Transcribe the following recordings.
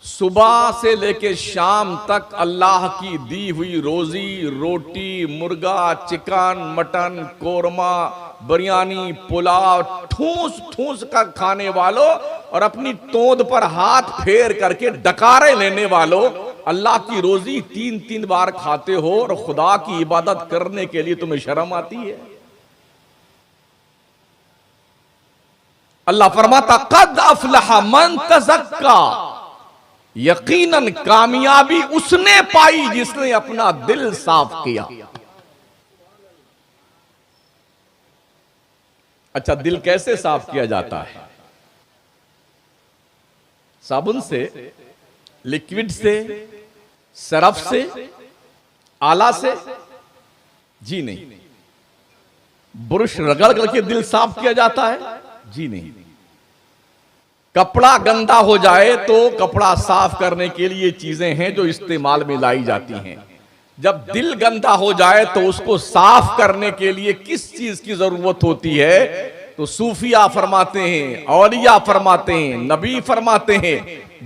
सुबह से लेके शाम तक अल्लाह की दी हुई रोजी रोटी, मुर्गा, चिकन, मटन, कोरमा, बिरयानी, पुलाव ठूस ठूस का खाने वालों और अपनी तोंद पर हाथ फेर करके डकारे लेने वालों, अल्लाह की रोजी 3-3 बार खाते हो और खुदा की इबादत करने के लिए तुम्हें शर्म आती है। अल्लाह फरमाता कद अफलह मन तज़क्का, यकीनन कामयाबी उसने पाई जिसने अपना दिल साफ किया। अच्छा, दिल कैसे साफ किया जाता है? साबुन से, लिक्विड से, सरफ से, आला से? जी नहीं। ब्रश रगड़ करके दिल साफ किया जाता है? जी नहीं। कपड़ा गंदा हो जाए तो कपड़ा साफ करने के लिए चीजें हैं जो इस्तेमाल में लाई जाती हैं। जब दिल गंदा हो जाए तो उसको साफ करने के लिए किस चीज की जरूरत होती है? तो सूफिया फरमाते हैं, औलिया फरमाते हैं, नबी फरमाते हैं,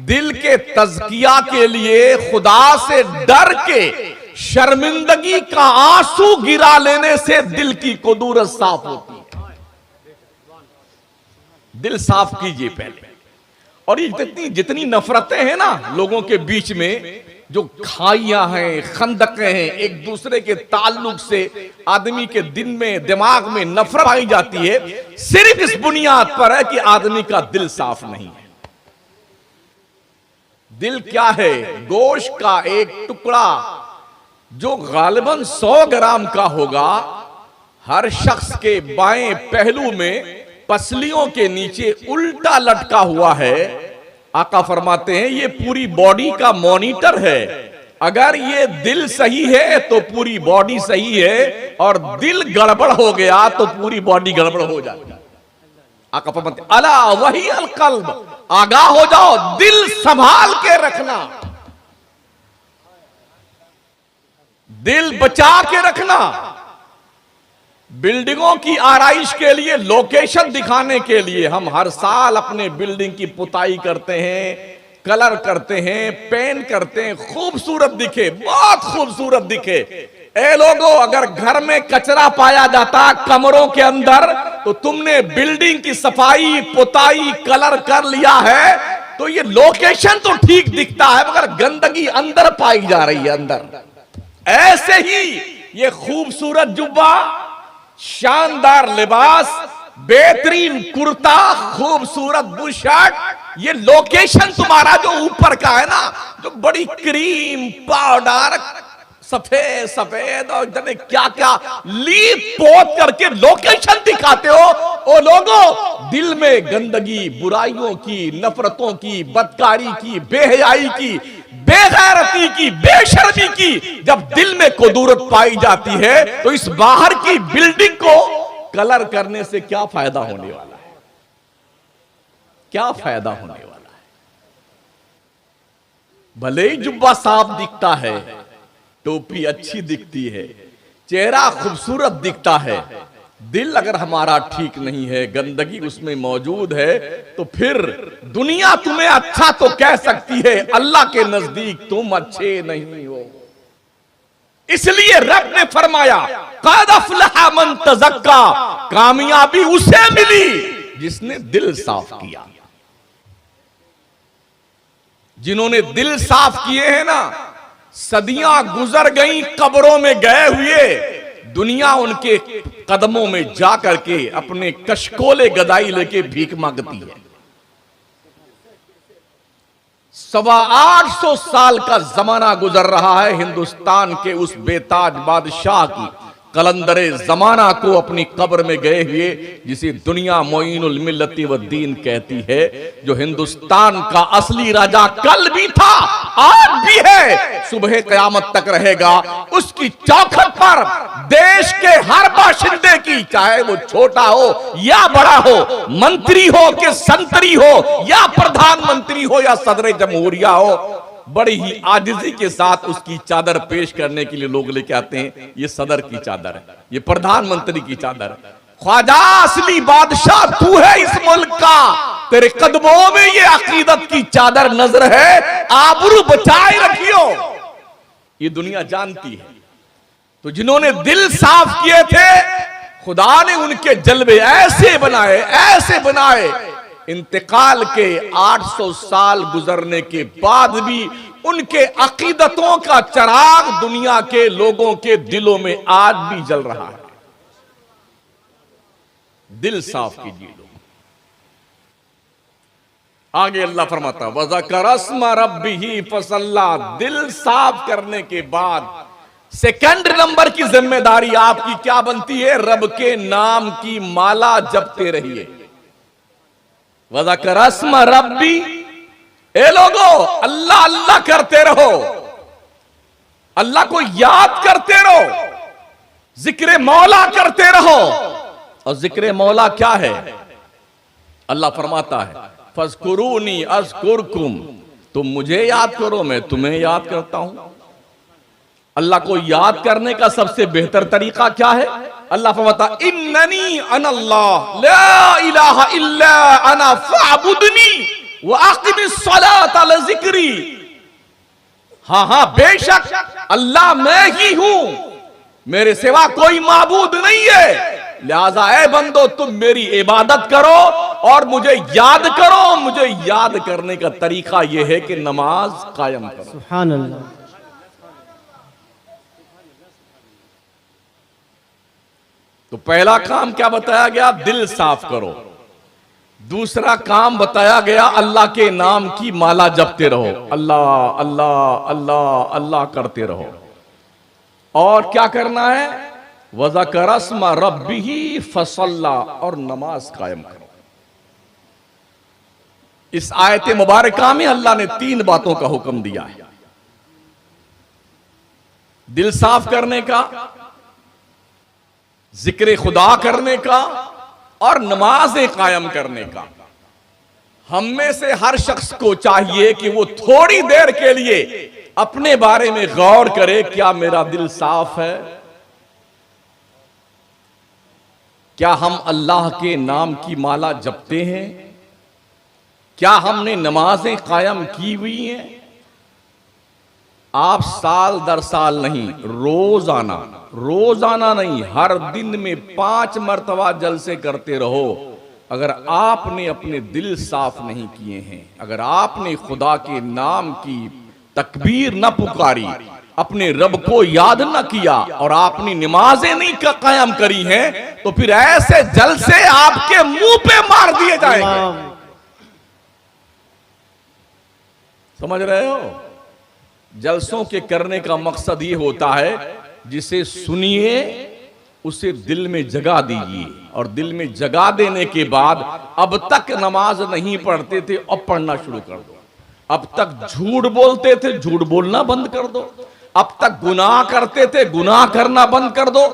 दिल के तज़किया के लिए खुदा से डर के शर्मिंदगी का आंसू गिरा लेने से दिल की कुदूरत साफ होती है। दिल साफ कीजिए पहले। और ये जितनी नफरतें हैं ना लोगों के बीच में, जो खाइयां हैं, खंदकें हैं, एक दूसरे के ताल्लुक से आदमी के दिन में, दिमाग में नफरत पाई जाती है, सिर्फ इस बुनियाद पर है कि आदमी का दिल साफ नहीं है। दिल क्या है? गोश्त का एक टुकड़ा जो गालिबन 100 ग्राम का होगा, हर शख्स के बाएं पहलू में पसलियों के नीचे उल्टा लटका हुआ है। आका फरमाते हैं ये पूरी बॉडी का मॉनिटर है। अगर ये दिल सही है तो पूरी बॉडी सही है, और दिल गड़बड़ हो गया तो पूरी बॉडी गड़बड़ हो जाती है। आका फरमाते अला वही अल कल्ब, आगाह हो जाओ, दिल संभाल के रखना, दिल बचा के रखना। बिल्डिंगों की आराइश के लिए, लोकेशन दिखाने के लिए हम हर साल अपने बिल्डिंग की पुताई करते हैं, कलर करते हैं, पेंट करते हैं, खूबसूरत दिखे, बहुत खूबसूरत दिखे। ए लोगों, अगर घर में कचरा पाया जाता कमरों के अंदर, तो तुमने बिल्डिंग की सफाई, पुताई, कलर कर लिया है तो ये लोकेशन तो ठीक दिखता है, मगर गंदगी अंदर पाई जा रही है अंदर। ऐसे ही ये खूबसूरत जुब्बा, शानदार लिबास, बेहतरीन कुर्ता, खूबसूरत बुशर्ट, ये लोकेशन तुम्हारा जो ऊपर का है ना, जो बड़ी क्रीम पाउडर, सफेद सफेद और जाने क्या क्या लीप पोत करके लोकेशन दिखाते हो। ओ लोगों, दिल में गंदगी, बुराइयों की, नफरतों की, बदकारी की, बेहयाई की, बेगैरती की, बेशर्मी की जब दिल में कुदूरत पाई जाती है, तो इस बाहर की बिल्डिंग को कलर करने से क्या फायदा होने वाला है? क्या फायदा होने वाला है? भले ही जुब्बा साफ दिखता है, टोपी अच्छी दिखती है, चेहरा खूबसूरत दिखता है, दिल अगर हमारा ठीक नहीं है, गंदगी उसमें मौजूद है, तो फिर दुनिया तुम्हें अच्छा तो कह सकती है, अल्लाह के नजदीक तुम अच्छे नहीं हो। इसलिए रब ने फरमाया क़द अफ़लह मन तज़क्का, कामयाबी उसे मिली जिसने दिल साफ किया। जिन्होंने दिल साफ किए हैं ना, सदियां गुजर गई कब्रों में गए हुए, दुनिया उनके कदमों में जा करके अपने कशकोले गदाई लेके भीख मांगती है। 825 साल का जमाना गुजर रहा है हिंदुस्तान के उस बेताज बादशाह की कलंदरे जमाना को अपनी कब्र में गए हुए, जिसे दुनिया मोइनुल मिल्लती व दीन कहती है, जो हिंदुस्तान का असली राजा कल भी था, आज भी है, सुबह कयामत तक रहेगा। उसकी चौखट पर देश के हर बाशिंदे की, चाहे वो छोटा हो या बड़ा हो, मंत्री हो कि संतरी हो या प्रधानमंत्री हो या सदर जमहूरिया हो, बड़ी ही आजिजी के साथ उसकी चादर पेश करने के लिए लोग लेके आते हैं। ये सदर की चादर है, ये प्रधानमंत्री की चादर है। ख्वाजा असली बादशाह तू है इस मुल्क का, तेरे कदमों में ये अकीदत की चादर नजर है आबरू बचाए रखियो, ये दुनिया जानती है। तो जिन्होंने दिल साफ किए थे, खुदा ने उनके जलवे ऐसे बनाए, इंतकाल के 800 साल गुजरने के बाद भी उनके अकीदतों का चिराग दुनिया के लोगों के दिलों में आज भी जल रहा है। दिल साफ कीजिए लोग। आगे अल्लाह फरमाता वज़कर अस्मा रब्बिही फसल्ला। दिल साफ करने के बाद सेकंड नंबर की जिम्मेदारी आपकी क्या बनती है? रब के नाम की माला जपते रहिए। वज़कर अस्मा रब्बी, ए लोगो अल्लाह अल्लाह करते रहो, अल्लाह को याद करते रहो, जिक्र मौला करते रहो। और जिक्र मौला क्या है? अल्लाह फरमाता है फज़कुरूनी अज़कुरकुम, तुम मुझे याद करो मैं तुम्हें याद करता हूं। अल्लाह को याद करने का सबसे बेहतर तरीका क्या है? अल्लाह फरमाता इन्ननी अनल्लाह ला इलाहा इल्ला अना फअबुदनी व अक़िमिस सलाता लिज़िक्री। हां बेशक अल्लाह मैं ही हूं, मेरे सिवा कोई माबूद नहीं है, लिहाजा ऐ बंदो तुम मेरी इबादत करो और मुझे याद करो। मुझे याद करने का तरीका यह है कि नमाज कायम करो। सुभान अल्लाह। तो पहला काम क्या बताया गया? दिल साफ करो। दूसरा काम बताया गया अल्लाह के नाम की माला जपते रहो, अल्लाह अल्लाह अल्लाह अल्लाह करते रहो। और क्या करना है? वज़कर अस्मा रब्बिही फसल्ला, और नमाज कायम करो। इस आयत मुबारका में अल्लाह ने 3 बातों का हुक्म दिया है। दिल साफ करने का, जिक्र खुदा करने का और नमाज़ें कायम करने का। हम में से हर शख्स को चाहिए कि वो थोड़ी देर के लिए अपने बारे में गौर करे, क्या मेरा दिल साफ है? क्या हम अल्लाह के नाम की माला जपते हैं? क्या हमने नमाजें कायम की हुई हैं? आप साल दर साल नहीं, रोजाना नहीं, हर दिन में 5 मरतबा जलसे करते रहो। अगर आपने अपने दिल साफ नहीं किए हैं, अगर आपने खुदा के नाम की तकबीर न पुकारी, अपने रब को याद न किया और आपने नमाजें नहीं कायम करी हैं, तो फिर ऐसे जलसे आपके मुंह पे मार दिए जाएंगे। समझ रहे हो? जलसों के करने का मकसद ये होता है, जिसे सुनिए उसे दिल में जगा दीजिए, और दिल में जगा देने के बाद अब तक नमाज नहीं पढ़ते थे अब पढ़ना शुरू कर दो। अब तक झूठ बोलते थे, झूठ बोलना बंद कर दो। अब तक गुनाह करते थे, गुनाह करना बंद कर दो।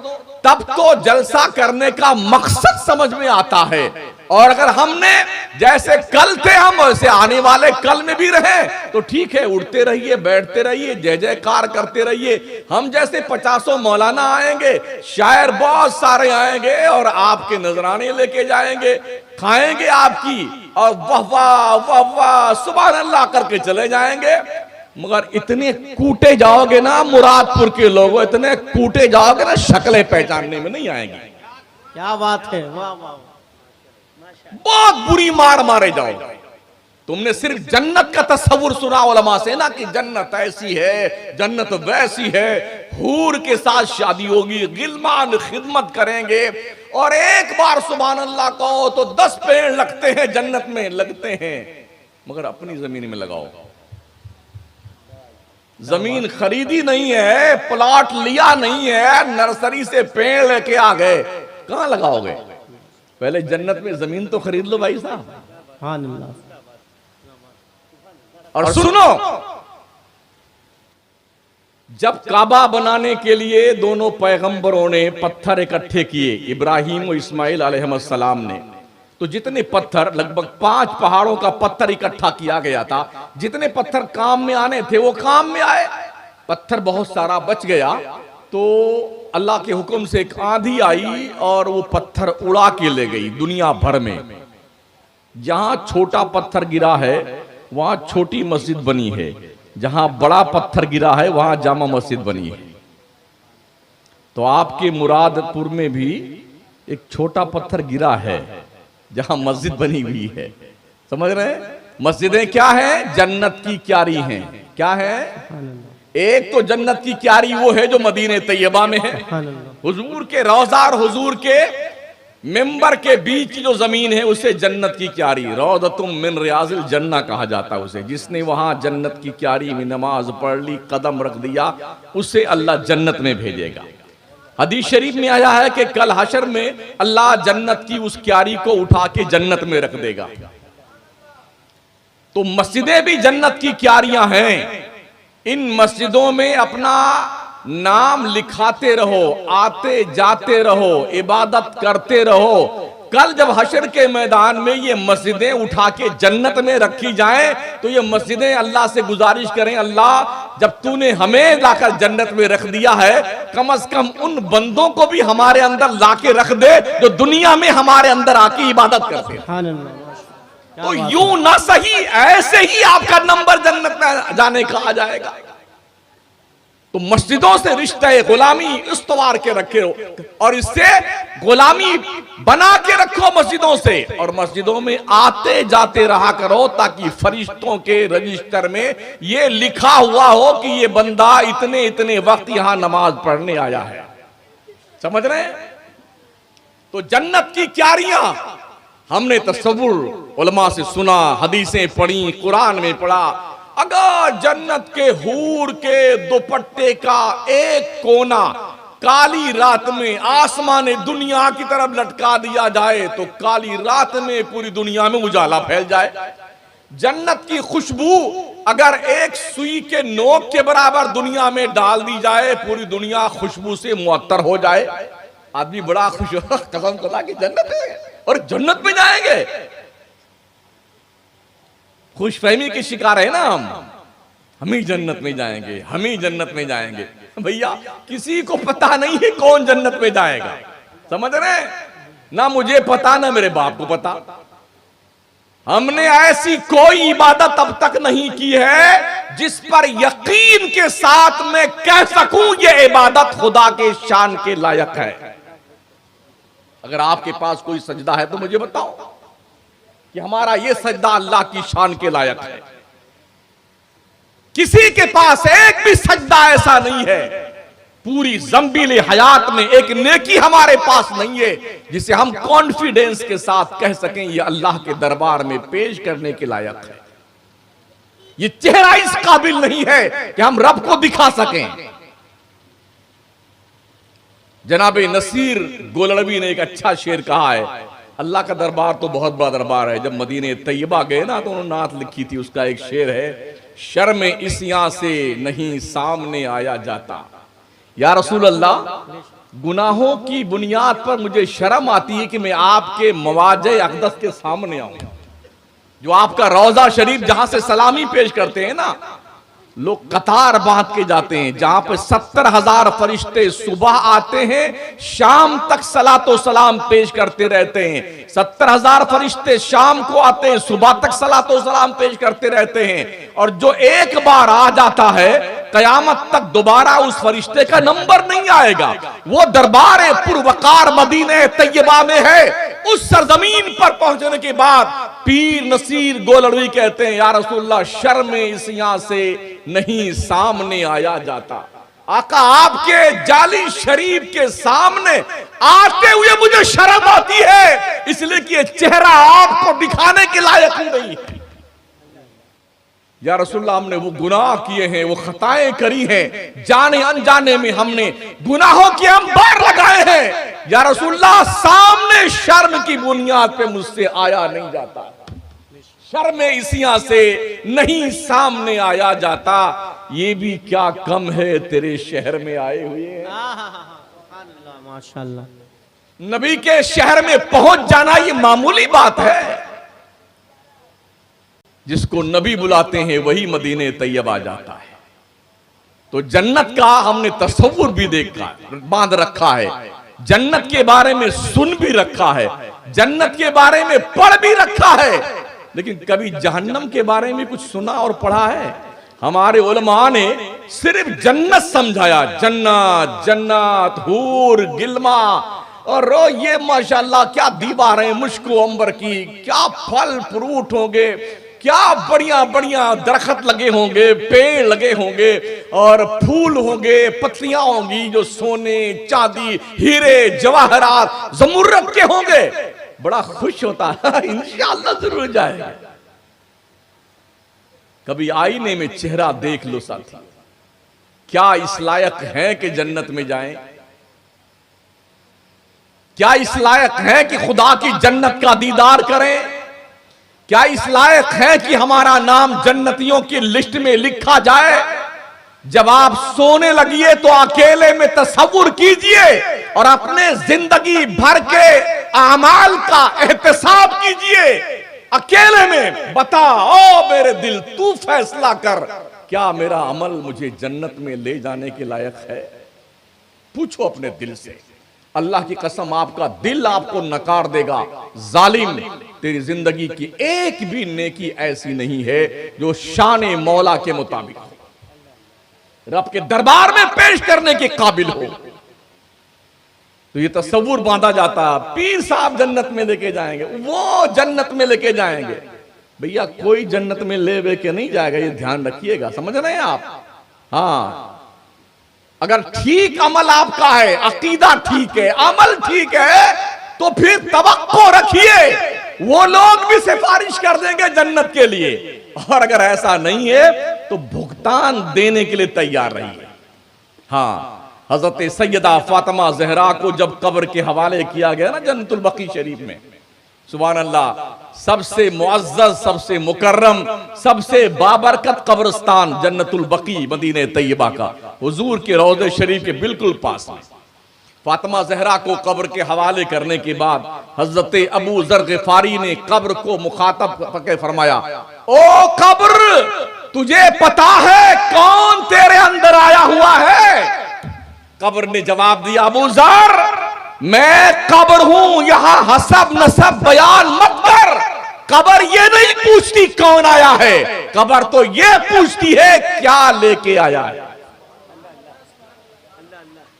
तब तो जलसा करने का मकसद समझ में आता है। और अगर हमने जैसे कल थे हम वैसे आने वाले कल में भी रहे तो ठीक है, उठते रहिए, बैठते रहिए, जय जयकार करते रहिए। हम जैसे 50 मौलाना आएंगे, शायर बहुत सारे आएंगे और आपके नजराने लेके जाएंगे, खाएंगे आपकी, और वाह वाह वाह वाह सुभान अल्लाह करके चले जाएंगे। मगर इतने कूटे जाओगे ना मुरादपुर के लोगों, इतने कूटे जाओगे ना शक्लें पहचानने में नहीं आएंगी। क्या बात है, वाह वाह, बहुत बुरी मार मारे जाओगे। तुमने सिर्फ जन्नत का तस्वुर सुना उलमा से ना, कि जन्नत ऐसी है, जन्नत वैसी है, हूर के साथ शादी होगी, गिलमान खिदमत करेंगे, और एक बार सुभान अल्लाह कहो तो 10 पेड़ लगते हैं जन्नत में, लगते हैं। मगर अपनी जमीन में लगाओ। जमीन खरीदी नहीं है, प्लॉट लिया नहीं है, नर्सरी से पेड़ लेके आ गए, कहां लगाओगे? पहले जन्नत में जमीन तो खरीद लो भाई साहब। हाँ। और सुनो, जब काबा बनाने के लिए दोनों पैगंबरों ने पत्थर इकट्ठे किए, इब्राहिम और इस्माइल अलैहिस्सलाम ने, तो जितने पत्थर, लगभग 5 पहाड़ों का पत्थर इकट्ठा किया गया था। जितने पत्थर काम में आने थे वो काम में आए। पत्थर बहुत सारा बच गया तो अल्लाह के हुक्म से एक आंधी आई और वो पत्थर उड़ा के ले गई दुनिया भर में। जहां छोटा पत्थर गिरा है वहां छोटी मस्जिद बनी है, जहां बड़ा पत्थर गिरा है वहां जामा मस्जिद बनी है। तो आपके मुरादपुर में भी एक छोटा पत्थर गिरा है जहां मस्जिद बनी हुई है। समझ रहे हैं? मस्जिदें क्या है? जन्नत की क्यारी हैं। क्या है? एक तो जन्नत की क्यारी वो है जो मदीने तैयबा में है, हुजूर के रौज़ा और हुजूर के मिंबर के बीच जो जमीन है उसे जन्नत की क्यारी, रौदतुम मिन रियाजिल जन्ना कहा जाता है उसे। जिसने वहां जन्नत की क्यारी में नमाज पढ़ ली, कदम रख दिया, उसे अल्लाह जन्नत में भेजेगा। हदीस शरीफ में आया है कि कल हशर में अल्लाह जन्नत की उस क्यारी को उठा के जन्नत में रख देगा। तो मस्जिदें भी जन्नत की क्यारियां हैं। इन मस्जिदों में अपना नाम लिखाते रहो, आते जाते रहो, इबादत करते रहो। कल जब हशर के मैदान में ये मस्जिदें उठा के जन्नत में रखी जाएं तो ये मस्जिदें अल्लाह से गुजारिश करें, अल्लाह जब तूने हमें लाकर जन्नत में रख दिया है, कम से कम उन बंदों को भी हमारे अंदर लाके रख दे जो दुनिया में हमारे अंदर आके इबादत करते हैं। तो यूं ना सही ऐसे ही आपका नंबर जन्नत में जाने का आ जाएगा। तो मस्जिदों से रिश्ता गुलामी इस्तवार के रखे हो और इससे गुलामी बना के रखो मस्जिदों से, और मस्जिदों में आते जाते रहा करो ताकि फरिश्तों के रजिस्टर में ये लिखा हुआ हो कि ये बंदा इतने इतने वक्त यहां नमाज पढ़ने आया है। समझ रहे हैं? तो जन्नत की क्यारियां हमने तसव्वुर उलमा से सुना, हदीसें पढ़ी, कुरान में पढ़ा। अगर जन्नत के हूर के दुपट्टे का एक कोना काली रात में आसमान दुनिया की तरफ लटका दिया जाए तो काली रात में पूरी दुनिया में उजाला फैल जाए। जन्नत की खुशबू अगर एक सुई के नोक के बराबर दुनिया में डाल दी जाए, पूरी दुनिया खुशबू से मुअत्तर हो जाए। आदमी बड़ा खुश हो, कसम खुदा की जन्नत है और जन्नत में जाएंगे। खुशफहमी के शिकार है ना हम ही जन्नत में जाएंगे, हम ही जन्नत में जाएंगे। भैया किसी को पता नहीं है कौन जन्नत में जाएगा। समझ रहे? ना मुझे पता ना मेरे बाप को पता। हमने ऐसी कोई इबादत अब तक नहीं की है जिस पर यकीन के साथ मैं कह सकूं ये इबादत खुदा के शान के लायक है। अगर आपके पास कोई सजदा है तो मुझे बताओ कि हमारा ये सजदा अल्लाह की शान के लायक है। किसी के पास एक भी सजदा ऐसा नहीं है, पूरी ज़म्बीले हयात में एक नेकी हमारे पास नहीं है जिसे हम कॉन्फिडेंस के साथ कह सकें ये अल्लाह के दरबार में पेश करने के लायक है। ये चेहरा इस काबिल नहीं है कि हम रब को दिखा सकें। जनाब नसीर गोलड़वी ने एक अच्छा शेर कहा है, अल्लाह का दरबार तो बहुत बड़ा दरबार है। जब मदीने तैयबा गए ना तो उन्होंने नात लिखी थी, उसका एक शेर है, शर्म इसियां से नहीं सामने आया जाता। या रसूल अल्लाह, गुनाहों की बुनियाद पर मुझे शर्म आती है कि मैं आपके मवाजे अक़दस के सामने आऊं, जो आपका रौजा शरीफ जहां से सलामी पेश करते हैं ना, लोग कतार बांध के जाते हैं, जहां पे 70,000 फरिश्ते सुबह आते हैं, शाम तक सलातो सलाम पेश करते रहते हैं। 70,000 फरिश्ते शाम को आते हैं, सुबह तक सलातो सलाम पेश करते रहते हैं। और जो एक बार आ जाता है कयामत तक दोबारा उस फरिश्ते का नंबर नहीं आएगा। वो दरबार पुरवकार मदीने तैयबा में है। उस सरजमीन पर पहुंचने के बाद पीर नसीर गोलड़वी कहते हैं, या रसूलल्लाह, शर्म इसियां से नहीं सामने आया जाता। आका आपके जाली शरीफ के सामने आते हुए मुझे शर्म आती है, इसलिए कि ये चेहरा आपको दिखाने के लायक ही नहीं है। या रसूलल्लाह, हमने वो गुनाह किए हैं, वो खताएं करी हैं, जाने अनजाने में हमने गुनाहों के अंबार लगाए हैं। या रसूलल्लाह, सामने शर्म की बुनियाद पे मुझसे आया नहीं जाता, शर्म इसियां से नहीं सामने आया जाता। ये भी क्या कम है तेरे शहर में आए हुए हैं। माशाअल्लाह, नबी के शहर में पहुंच जाना ये मामूली बात है। जिसको नबी बुलाते हैं वही मदीने तैयबा जाता है। तो जन्नत का हमने तस्वुर भी देखा, बांध रखा है, जन्नत के बारे में सुन भी रखा है, जन्नत के बारे में पढ़ भी रखा है, लेकिन कभी जहन्नम के बारे में कुछ सुना और पढ़ा है? हमारे उलमा ने सिर्फ जन्नत समझाया, जन्नत जन्नत हूर गिलमा, और ये माशाल्लाह क्या दीवारें मुश्को अंबर की, क्या फल फ्रूट होंगे, क्या बढ़िया बढ़िया दरख्त लगे होंगे, पेड़ लगे होंगे, और फूल होंगे, पत्तियां होंगी जो सोने चांदी हीरे जवाहरात जमुर्रत के होंगे। बड़ा खुश होता है, इंशाअल्लाह जरूर जाएगा। कभी आईने में चेहरा देख लो साथी, क्या इस लायक है कि जन्नत में जाएं? क्या इस लायक है कि खुदा की जन्नत का दीदार करें? क्या इस लायक है कि हमारा नाम जन्नतियों की लिस्ट में लिखा जाए? जब आप सोने लगिए तो अकेले में तसव्वुर कीजिए और अपने जिंदगी भर के आमाल का एहतसाब कीजिए। अकेले में बता, ओ मेरे दिल तू फैसला कर, क्या मेरा अमल मुझे जन्नत में ले जाने के लायक है? पूछो अपने दिल से। अल्लाह की कसम, आपका दिल आपको नकार देगा। जालिम, तेरी जिंदगी की एक भी नेकी ऐसी नहीं है जो शान मौला के मुताबिक हो, रब के दरबार में पेश करने के काबिल हो। तो ये तस्वुर बांधा जाता, पीर साहब जन्नत में लेके जाएंगे, वो जन्नत में लेके जाएंगे। भैया कोई जन्नत में ले वे के नहीं जाएगा, ये ध्यान रखिएगा, समझ रहे हैं आप? हाँ, अगर ठीक अमल आपका है, अकीदा ठीक है, अमल ठीक है, तो फिर तवक्को रखिए, वो लोग भी सिफारिश कर देंगे जन्नत के लिए। और अगर ऐसा नहीं है तो भुगतान देने के लिए तैयार रहिए। हाँ, हजरत सैयदा फातिमा ज़हरा को जब कब्र के हवाले किया गया ना जन्नतुल बकी शरीफ में, सुभान अल्लाह, सबसे मुअज़्ज़ज़, सबसे मुकर्रम, सबसे बाबरकत कब्रिस्तान जन्नतुल बकी मदीने तैयबा का, हुजूर के रौज़े शरीफ के बिल्कुल पास में। फातिमा ज़हरा को कब्र के हवाले करने के बाद हजरत अबू ज़र ग़िफ़ारी ने कब्र को मुखातब करके फरमाया, ओ कब्र, तुझे पता है कौन तेरे अंदर आया हुआ है? कब्र ने जवाब दिया, अबू ज़र, मैं कब्र हूं, यहां हसब नसब बयान मत कर। कब्र ये नहीं पूछती कौन आया है, कब्र तो ये पूछती है क्या लेके आया है,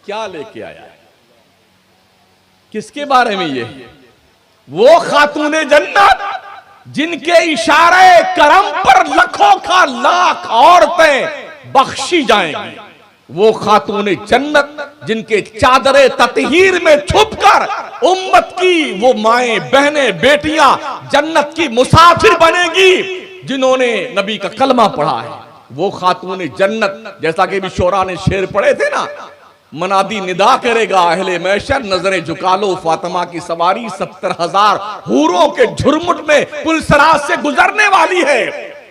क्या लेके आया है। किसके बारे में? ये वो खातूने जन्नत जिनके इशारे करम पर लाखों का लाख औरतें बख्शी जाएंगी, वो खातूने जन्नत जिनके चादरे ततहीर में छुपकर उम्मत की वो माएं बहनें बेटियां जन्नत की मुसाफिर बनेगी जिन्होंने नबी का कलमा पढ़ा है, वो खातूने जन्नत। जैसा कि भी शोरा ने शेर पढ़े थे ना, मनादी निदा करेगा अहले मैशर, नजरें झुका लो फातिमा की सवारी 70,000 हूरों के झुरमुट में पुलसराज से गुजरने वाली है,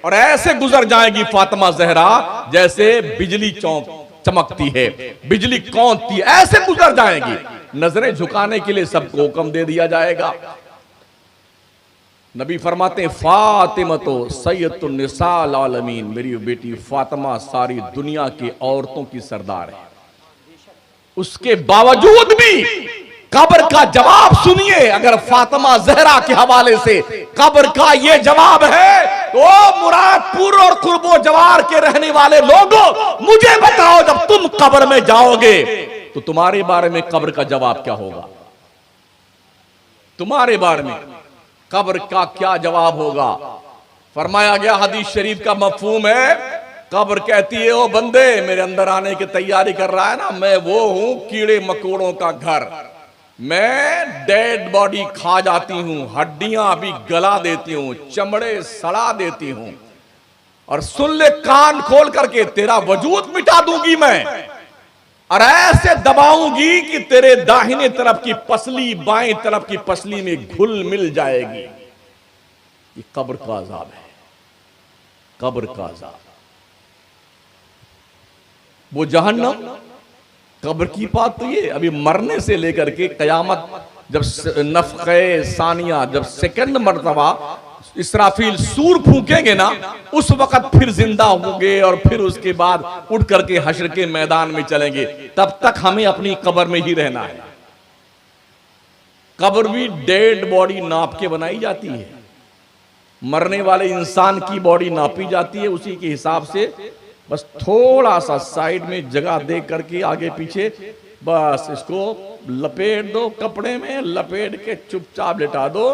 और ऐसे गुजर जाएगी फातिमा ज़हरा जैसे बिजली चमकती है, बिजली कौंधती, ऐसे गुजर जाएगी। नजरें झुकाने के लिए सबको हुक्म दे दिया जाएगा। नबी फरमाते हैं, फातिमा तो सैयदुन निसाल आलमीन, मेरी बेटी फातिमा सारी दुनिया की औरतों की सरदार है। उसके बावजूद भी कब्र का जवाब सुनिए। अगर फातिमा ज़हरा के हवाले से कब्र का ये जवाब है, तो मुरादपुर और कुर्बो जवार के रहने वाले लोगों, मुझे बताओ, जब तुम कब्र में जाओगे तो तुम्हारे बारे में कब्र का जवाब क्या होगा? तुम्हारे बारे में कब्र का क्या जवाब होगा? फरमाया गया, हदीस शरीफ का मफहूम है, कब्र कहती है, ओ बंदे, मेरे अंदर आने की तैयारी कर रहा है ना, मैं वो हूं कीड़े मकोड़ों का घर, मैं डेड बॉडी खा जाती हूं, हड्डियां भी गला देती हूं, चमड़े सड़ा देती हूं, और सुन ले कान खोल करके, तेरा वजूद मिटा दूंगी मैं, और ऐसे दबाऊंगी कि तेरे दाहिने तरफ की पसली बाएं तरफ की पसली में घुल मिल जाएगी। ये कब्र का अजाब है, कब्र का अजाब। वो जहन्नम, कब्र की बात तो ये, अभी मरने से लेकर के कयामत, जब नफ़क़े सानिया, जब सेकंड मर्तबा इसराफील सूर फूकेंगे ना, उस वक्त फिर जिंदा होंगे और फिर उसके बाद उठ करके हश्र के मैदान में चलेंगे। तब तक हमें अपनी कब्र में ही रहना है। कब्र भी डेड बॉडी नाप के बनाई जाती है, मरने वाले इंसान की बॉडी नापी जाती है, उसी के हिसाब से बस थोड़ा सा साइड में जगह दे करके आगे पीछे, बस इसको लपेट दो कपड़े में, लपेट के चुपचाप लेटा दो।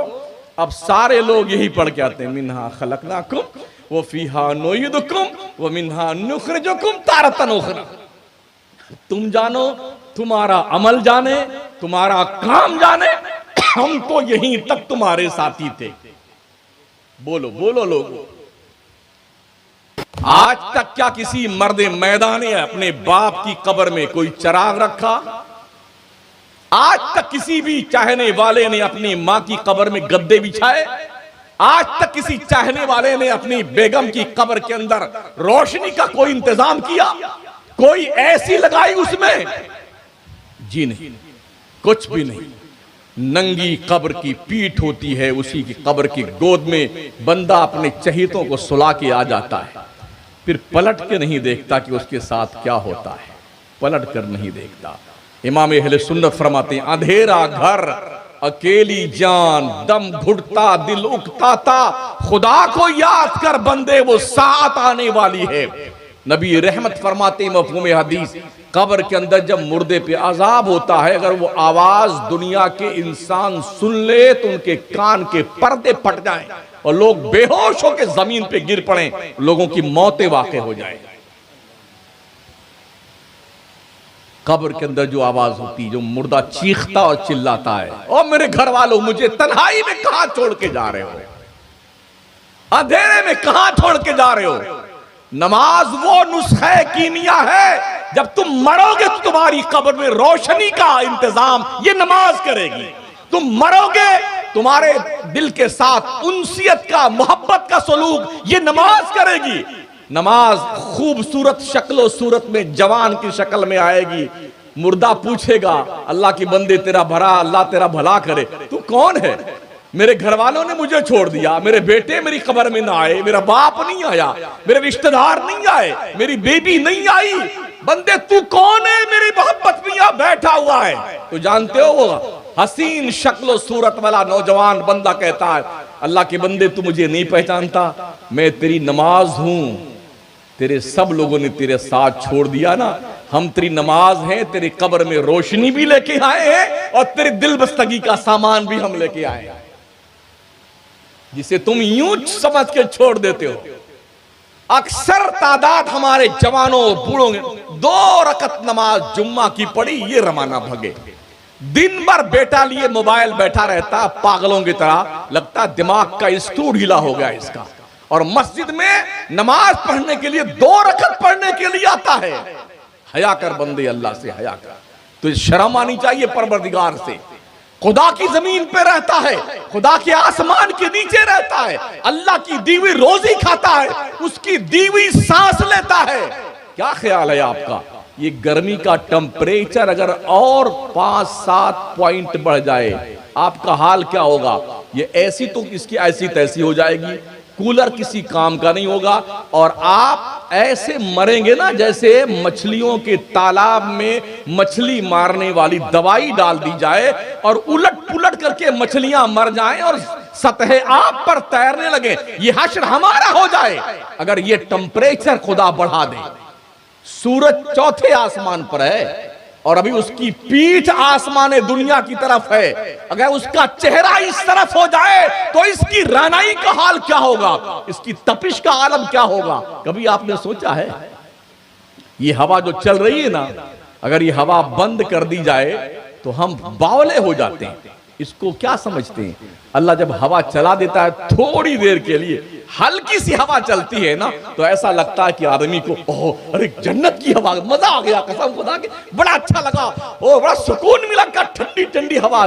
अब सारे लोग यही पढ़ के आते हैं, मिन्हा खलकनाकुम व फीहा नुईदुकुम व मिन्हा नुखरिजुकुम तारतन उखरा। तुम जानो, तुम्हारा अमल जाने, तुम्हारा काम जाने, हम तो यहीं तक तुम्हारे साथी थे। बोलो बोलो लोगों, आज तक क्या किसी मर्द मैदान ने अपने बाप की कब्र में कोई चिराग रखा? आज तक किसी भी चाहने वाले ने अपनी मां की कब्र में गद्दे बिछाए? आज तक किसी चाहने वाले ने अपनी बेगम की कब्र के अंदर रोशनी का कोई इंतजाम किया? कोई ऐसी लगाई उसमें? जी नहीं, कुछ भी नहीं। नंगी कब्र की पीठ होती है, उसी की कब्र की गोद में बंदा अपने चहीतों को सुला के आ जाता है, फिर पलट के नहीं देखता कि उसके साथ क्या होता है, पलट कर नहीं देखता। इमाम अहले सुन्नत फरमाते हैं, अंधेरा घर, अकेली जान, दम घुटता, दिल उकताता, खुदा को याद कर बंदे, वो साथ आने वाली है। नबी रहमत फरमाते मफ़हूम हदीस, कब्र के अंदर जब मुर्दे पे अजाब होता है, अगर वो आवाज दुनिया के इंसान सुन ले तो उनके कान के पर्दे फट जाएं और लोग बेहोश होकर जमीन पे गिर पड़े, लोगों की मौतें वाक़ हो जाए। कब्र के अंदर जो आवाज होती, जो मुर्दा चीखता और चिल्लाता है, ओ मेरे घर वालों, मुझे तन्हाई में कहां छोड़ के जा रहे हो? अंधेरे में कहां छोड़ के जा रहे हो? नमाज वो नुस्खा कीमिया है, जब तुम मरोगे तो तुम्हारी कब्र में रोशनी का इंतजाम ये नमाज करेगी। तुम मरोगे, तुम्हारे दिल के साथ उनसियत का, मोहब्बत का सलूक ये नमाज करेगी। नमाज खूबसूरत शक्ल सूरत में जवान की शक्ल में आएगी। मुर्दा पूछेगा, अल्लाह की बंदे तेरा भरा, अल्लाह तेरा भला करे, तू कौन है? मेरे घर वालों ने मुझे छोड़ दिया, मेरे बेटे मेरी कब्र में ना आए, मेरा बाप नहीं आया, मेरे रिश्तेदार नहीं आए, मेरी बेबी नहीं आई, बंदे तू कौन है? मेरी मोहब्बत में यहां बैठा हुआ है। तो जानते हो, वो हसीन शक्ल सूरत वाला नौजवान बंदा कहता है, अल्लाह के बंदे तू मुझे नहीं पहचानता, मैं तेरी नमाज हूं, तेरे सब लोगों ने तेरे साथ छोड़ दिया ना, हम तेरी नमाज हैं, तेरी कब्र में रोशनी भी लेके आए हैं और तेरी दिल बस्तगी का सामान भी हम लेके आए हैं, जिसे तुम यूं समझ के छोड़ देते हो। अक्सर तादाद हमारे जवानों और बूढ़ों ने 2 रकत नमाज जुम्मा की पढ़ी, ये रमाना भगे। दिन भर बेटा लिए मोबाइल बैठा रहता पागलों की तरह, लगता दिमाग का स्टूड हिला हो गया इसका, और मस्जिद में नमाज पढ़ने के लिए 2 रकत पढ़ने के लिए आता है। हया कर बंदे, अल्लाह से हया कर, तुझे शर्म आनी चाहिए परवरदिगार से। खुदा की जमीन पे रहता है, खुदा के आसमान के नीचे रहता है, अल्लाह की दी हुई रोजी खाता है, उसकी दी हुई सांस लेता है। क्या ख्याल है आपका, ये गर्मी का टेम्परेचर अगर और 5-7 पॉइंट बढ़ जाए, आपका हाल क्या होगा? ये ऐसी तो इसकी ऐसी तैसी हो जाएगी, कूलर किसी काम का नहीं होगा, और आप ऐसे मरेंगे ना जैसे मछलियों के तालाब में मछली मारने वाली दवाई डाल दी जाए और उलट पुलट करके मछलियां मर जाएं और सतह आप पर तैरने लगे, ये हश्र हमारा हो जाए अगर ये टेम्परेचर खुदा बढ़ा दे। सूरज 4थे आसमान पर है और अभी उसकी पीठ आसमान दुनिया की तरफ है, अगर उसका चेहरा इस तरफ हो जाए तो इसकी रानाई का हाल क्या होगा, इसकी तपिश का आलम क्या होगा? कभी आपने सोचा है? ये हवा जो चल रही है ना, अगर ये हवा बंद कर दी जाए तो हम बावले हो जाते हैं। इसको क्या समझते हैं? अल्लाह जब हवा चला देता है थोड़ी देर के लिए, हल्की सी हवा चलती है ना, तो ऐसा लगता है कि आदमी को ओह अरे जन्नत की हवा, मजा आ गया, कसम खुदा के बड़ा अच्छा लगा, ओ बड़ा सुकून मिला, का ठंडी ठंडी हवा।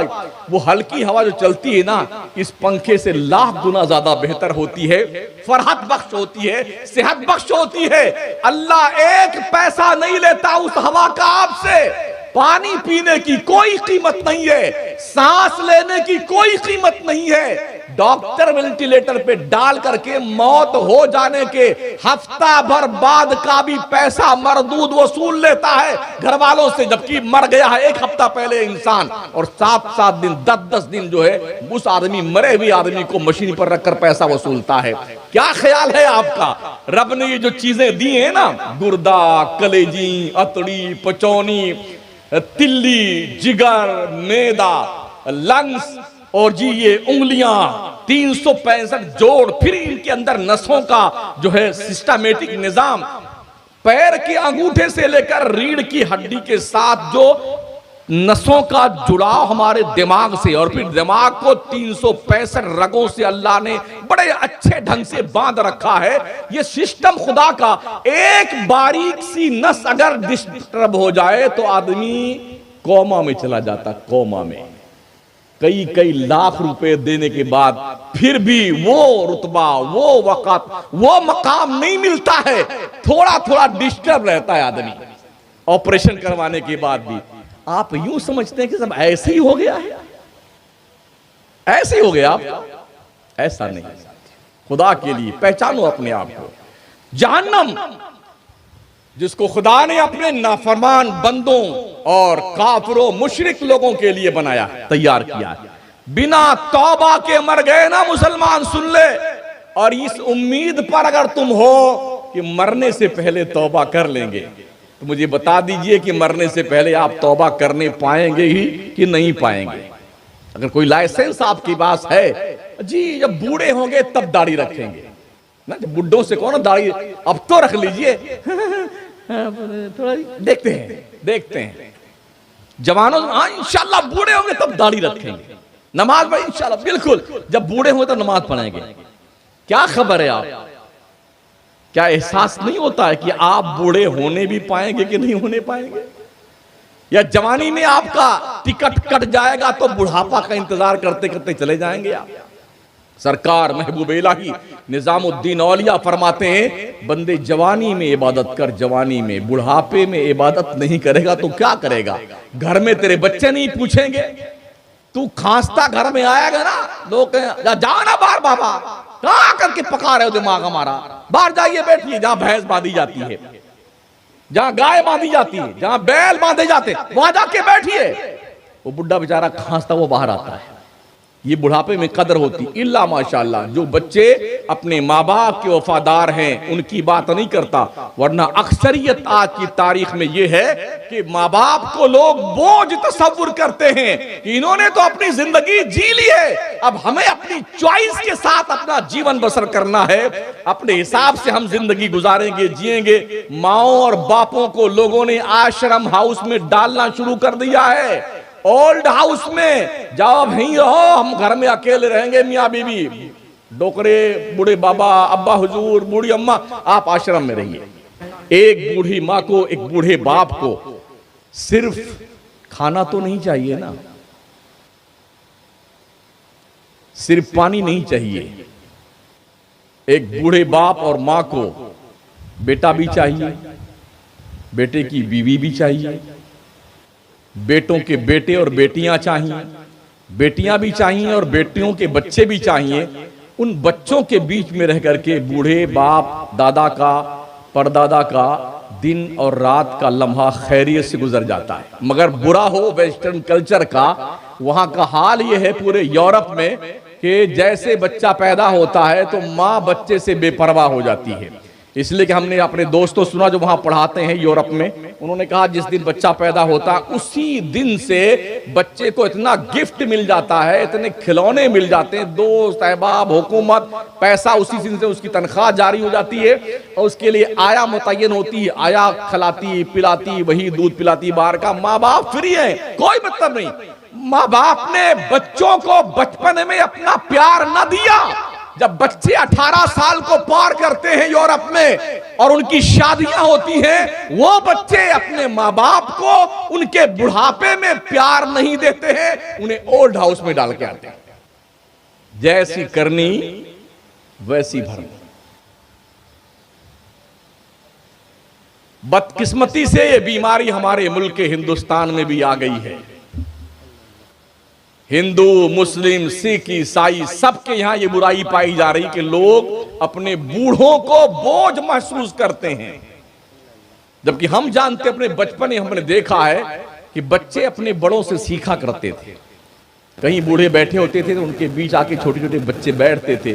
वो हल्की हवा जो चलती है ना, इस पंखे से लाख गुना ज्यादा बेहतर होती है, फरहत बख्श होती है, सेहत बख्श होती है। अल्लाह 1 पैसा नहीं लेता उस हवा का आपसे। पानी पीने की कोई कीमत नहीं है, सांस लेने की कोई कीमत नहीं है, डॉक्टर वेंटिलेटर पे डाल करके मौत हो जाने के हफ्ता भर बाद का भी पैसा मरदूद वसूल लेता है घर वालों से, जबकि मर गया है एक हफ्ता पहले इंसान, और 7-7 दिन 10-10 दिन जो है उस आदमी, मरे हुए आदमी को मशीन पर रखकर पैसा वसूलता है। क्या ख्याल है आपका? रब ने ये जो चीजें दी है ना, गुर्दा, कलेजी, अतड़ी, पचौनी, तिल्ली, जिगर, मेदा, लंग्स और जी ये उंगलियां, 365 जोड़, फिर इनके अंदर नसों का जो है सिस्टमेटिक निजाम, पैर के अंगूठे से लेकर रीढ़ की हड्डी के साथ जो नसों का जुड़ाव हमारे दिमाग से, और फिर दिमाग को 365 रगों से अल्लाह ने बड़े अच्छे ढंग से बांध रखा है। ये सिस्टम खुदा का, एक बारीक सी नस अगर डिस्टर्ब हो जाए तो आदमी कोमा में चला जाता, कोमा में। कई कई लाख रुपए देने के बाद फिर भी वो रुतबा, वो वक़्त, वो मकाम नहीं मिलता है, थोड़ा थोड़ा डिस्टर्ब रहता है आदमी ऑपरेशन करवाने के बाद भी। आप यूं समझते हैं कि सब ऐसे ही हो गया है, ऐसे ही हो गया आप, ऐसा नहीं। खुदा के लिए पहचानो अपने आप को। जहन्नम जिसको खुदा ने अपने नाफरमान बंदों और काफिरों मुशरिक लोगों के लिए बनाया, तैयार किया, बिना तौबा के मर गए ना मुसलमान, सुन ले। और इस उम्मीद पर अगर तुम हो कि मरने से पहले तौबा कर लेंगे, तो मुझे बता दीजिए कि मरने से पहले आप तौबा करने पाएंगे ही कि नहीं पाएंगे। अगर कोई लाइसेंस आपके पास है, जी जब बूढ़े होंगे तब दाढ़ी रखेंगे ना, जब बुड्ढों से कौन दाढ़ी अब तो रख लीजिए थोड़ा देखते हैं जवानों, हाँ इंशाल्लाह बूढ़े होंगे तब दाढ़ी रखेंगे, नमाज में इंशाल्लाह, बिल्कुल जब बूढ़े होंगे तो नमाज पढ़ेंगे। क्या खबर है आप, क्या एहसास नहीं होता है कि आप बूढ़े होने भी पाएंगे कि नहीं होने पाएंगे? या जवानी में आपका टिकट कट जाएगा तो बुढ़ापा का इंतजार करते करते चले जाएंगे आप? सरकार महबूब इलाही निजामुद्दीन औलिया फरमाते हैं, बंदे जवानी में इबादत कर, जवानी में, बुढ़ापे में इबादत नहीं करेगा तो क्या करेगा? घर में तेरे बच्चे नहीं पूछेंगे, तू खांसता घर में आएगा ना, लोग जाओ ना बाहर, बाबा कहां करके पका रहे हो दिमाग हमारा, बाहर जाइए बैठिए, जहां भैंस बांधी जाती है, जहां गाय बांधी जाती है, जहां बैल बांधे जाते, वहां जाके बैठिए। वो बुढ़ा बेचारा खांसता वो बाहर आता है। ये बुढ़ापे में कदर होती, इल्ला माशाअल्लाह जो बच्चे अपने माँ बाप के वफादार हैं उनकी बात नहीं करता, वरना अक्सरियत आज की तारीख में ये है कि माँ बाप को लोग बोझ तस्वुर करते हैं कि इन्होंने तो अपनी जिंदगी जी ली है, अब हमें अपनी चॉइस के साथ अपना जीवन बसर करना है, अपने हिसाब से हम जिंदगी गुजारेंगे, जिएंगे। माओ और बापों को लोगों ने आश्रम हाउस में डालना शुरू कर दिया है, ओल्ड हाउस में जाओ, वहीं रहो, हम घर में अकेले रहेंगे, मियाँ बीवी, डोकरे, बूढ़े बाबा, अब्बा हुजूर, बूढ़ी अम्मा, आप आश्रम में रहिए। एक बूढ़ी माँ को, एक बूढ़े बाप को सिर्फ खाना तो नहीं चाहिए ना, सिर्फ पानी नहीं चाहिए। एक बूढ़े बाप और माँ को बेटा भी चाहिए, बेटे की बीवी भी चाहिए, बेटों के बेटे और बेटियां चाहिए, बेटियां भी चाहिए और बेटियों के बच्चे भी चाहिए। उन बच्चों के बीच में रह करके बूढ़े बाप, दादा का, परदादा का दिन और रात का लम्हा खैरियत से गुजर जाता है। मगर बुरा हो वेस्टर्न कल्चर का, वहां का हाल यह है पूरे यूरोप में कि जैसे बच्चा पैदा होता है तो माँ बच्चे से बेपरवाह हो जाती है। इसलिए कि हमने अपने दोस्तों सुना जो वहां पढ़ाते हैं यूरोप में, उन्होंने कहा जिस दिन बच्चा पैदा होता है उसी दिन से बच्चे को इतना गिफ्ट मिल जाता है, इतने खिलौने मिल जाते हैं, दोस्त, अहबाब, हुकूमत, पैसा उसी दिन से उसकी तनख्वाह जारी हो जाती है और उसके लिए आया मुतय्यन होती है, आया खिलाती पिलाती, वही दूध पिलाती बाहर का। माँ बाप फ्री है, कोई मतलब नहीं। माँ बाप ने बच्चों को बचपन में अपना प्यार न दिया। जब बच्चे 18 साल को पार करते हैं यूरोप में और उनकी शादियां होती हैं, वो बच्चे अपने माँ बाप को उनके बुढ़ापे में प्यार नहीं देते हैं, उन्हें ओल्ड हाउस में डाल के आते हैं। जैसी करनी वैसी भरनी। बदकिस्मती से ये बीमारी हमारे मुल्क हिंदुस्तान में भी आ गई है। हिंदू, मुस्लिम, सिख, ईसाई सबके यहां ये बुराई पाई जा रही कि लोग अपने बूढ़ों को बोझ महसूस करते हैं, जबकि हम जानते अपने बचपन में हमने देखा है कि बच्चे अपने बड़ों से सीखा करते थे। कहीं बूढ़े बैठे होते थे तो उनके बीच आके छोटे छोटे बच्चे बैठते थे,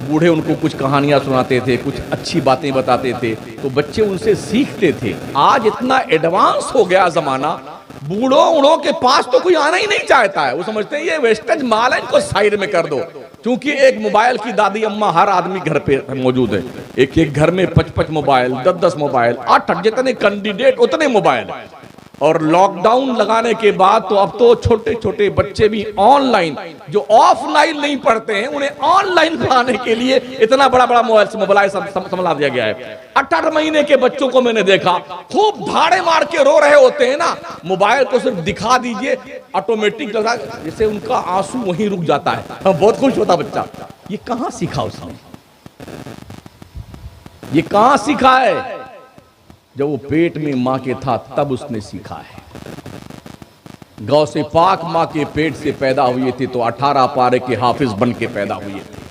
बूढ़े उनको कुछ कहानियां सुनाते थे, कुछ अच्छी बातें बताते थे, तो बच्चे उनसे सीखते थे। आज इतना एडवांस हो गया जमाना, बूढ़ों के पास तो कोई आना ही नहीं चाहता है। वो समझते हैं ये वेस्टेज माल है, इनको साइड में कर दो, क्योंकि एक मोबाइल की दादी अम्मा हर आदमी घर पे मौजूद है। एक एक घर में 5-5 मोबाइल, 10-10 मोबाइल, 8 जितने कैंडिडेट उतने मोबाइल। और लॉकडाउन लगाने के बाद तो अब तो छोटे छोटे बच्चे भी ऑनलाइन, जो ऑफलाइन नहीं पढ़ते हैं उन्हें ऑनलाइन पढ़ाने के लिए इतना बड़ा बड़ा मोबाइल संभाला दिया गया है। 18 महीने के बच्चों को मैंने देखा खूब धाड़े मार के रो रहे होते हैं ना, मोबाइल को सिर्फ दिखा दीजिए ऑटोमेटिक लगा, जैसे उनका आंसू वहीं रुक जाता है, बहुत खुश होता बच्चा। ये कहां सीखा उसने? ये कहां सीखा है? जब वो पेट में मां के था तब उसने सीखा है। गौ से पाक मां के पेट से पैदा हुए थे तो 18 पारे के हाफिज बन के पैदा हुए थे।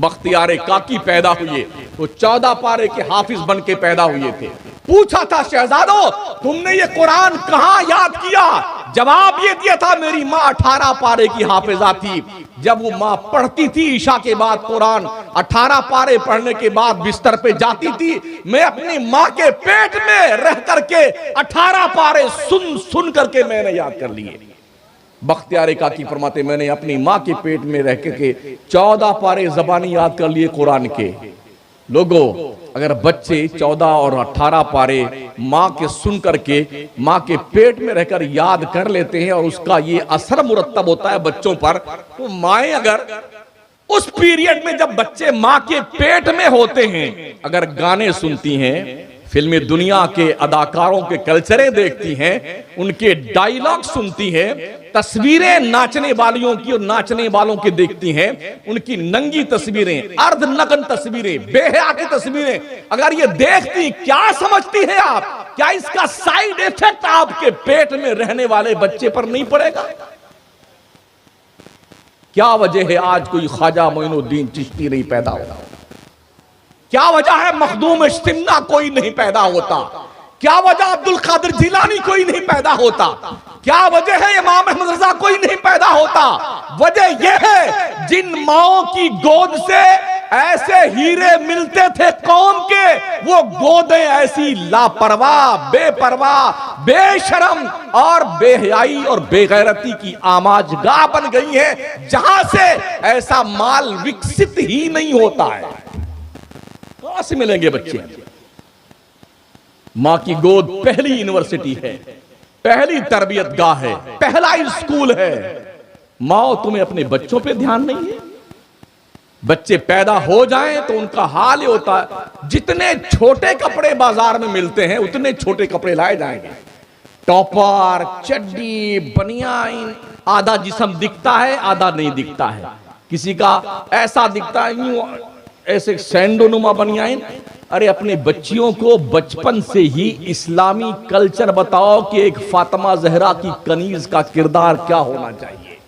बख्तियारे काकी पैदा हुए तो 14 पारे के हाफिज बन के पैदा हुए थे। पूछा था शहजादो तुमने ये कुरान कहां याद किया? जवाब ये दिया था मेरी मां 18 पारे की हाफिजा थी। जब वो मां पढ़ती थी ईशा के बाद कुरान, 18 पारे पढ़ने के बाद बिस्तर पे जाती थी, मैं अपनी मां के पेट में रह करके 18 पारे सुन सुन करके मैंने याद कर लिए। बख्तियारे काकी फरमाते मैंने अपनी मां के पेट में रह के 14 पारे जबानी याद कर लिए कुरान के। लोगों, अगर बच्चे 14 और 18 पारे माँ के सुन करके माँ के पेट में रहकर याद कर लेते हैं और उसका ये असर मुरत्तब होता है बच्चों पर, तो माएं अगर उस पीरियड में जब बच्चे माँ के पेट में होते हैं अगर गाने सुनती हैं, फिल्मी दुनिया के अदाकारों के कल्चरें देखती हैं, उनके डायलॉग सुनती हैं, तस्वीरें नाचने वालियों की और नाचने वालों की देखती हैं, उनकी नंगी तस्वीरें, अर्धनग्न तस्वीरें, बेहया की तस्वीरें अगर ये देखती, क्या समझती है आप? क्या इसका साइड इफेक्ट आपके पेट में रहने वाले बच्चे पर नहीं पड़ेगा? क्या वजह है आज कोई ख्वाजा मोइनुद्दीन चिश्ती नहीं पैदा होता? क्या वजह है मखदूम इश्तिम्ना कोई नहीं पैदा होता? क्या वजह अब्दुल कादिर जिलानी कोई नहीं पैदा होता? क्या वजह है इमाम अहमद रजा कोई नहीं पैदा होता? वजह यह है जिन माओं की गोद से ऐसे हीरे मिलते थे कौम के, वो गोदें ऐसी लापरवाह, बेपरवाह, बेशरम और बेहयाई और बेगैरती की आमाजगाह बन गई है, जहां से ऐसा माल विकसित ही नहीं होता है। कहां से मिलेंगे बच्चे? मां की गोद पहली यूनिवर्सिटी है, पहली तरबियत गाह है, पहला स्कूल है। मां, तुम्हें अपने बच्चों पे ध्यान नहीं है? बच्चे पैदा हो जाएं तो उनका हाल ये होता है, जितने छोटे कपड़े बाजार में मिलते हैं उतने छोटे कपड़े लाए जाएंगे। टॉपर, चड्डी, बनियान, आधा जिस्म दिखता है आधा नहीं दिखता है। किसी का ऐसा दिखता है यूं ऐसे सैंडोनुमा बनियान। अरे अपने बच्चियों को बचपन से ही इस्लामी कल्चर बताओ कि एक फातिमा जहरा की कनीज का किरदार क्या होना चाहिए,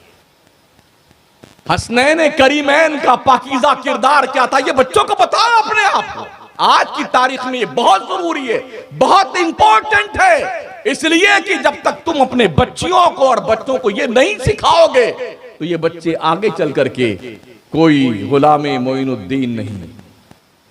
हसनैन करीमैन का पाकीज़ा किरदार क्या था, ये बच्चों को बताओ अपने आप को। आज की तारीख में ये बहुत जरूरी है, बहुत इंपॉर्टेंट है, इसलिए कि जब तक तुम अपने बच्चियों को और बच्चों को ये नहीं सिखाओगे तो ये बच्चे आगे चल करके कोई गुलामे मोइनुद्दीन नहीं,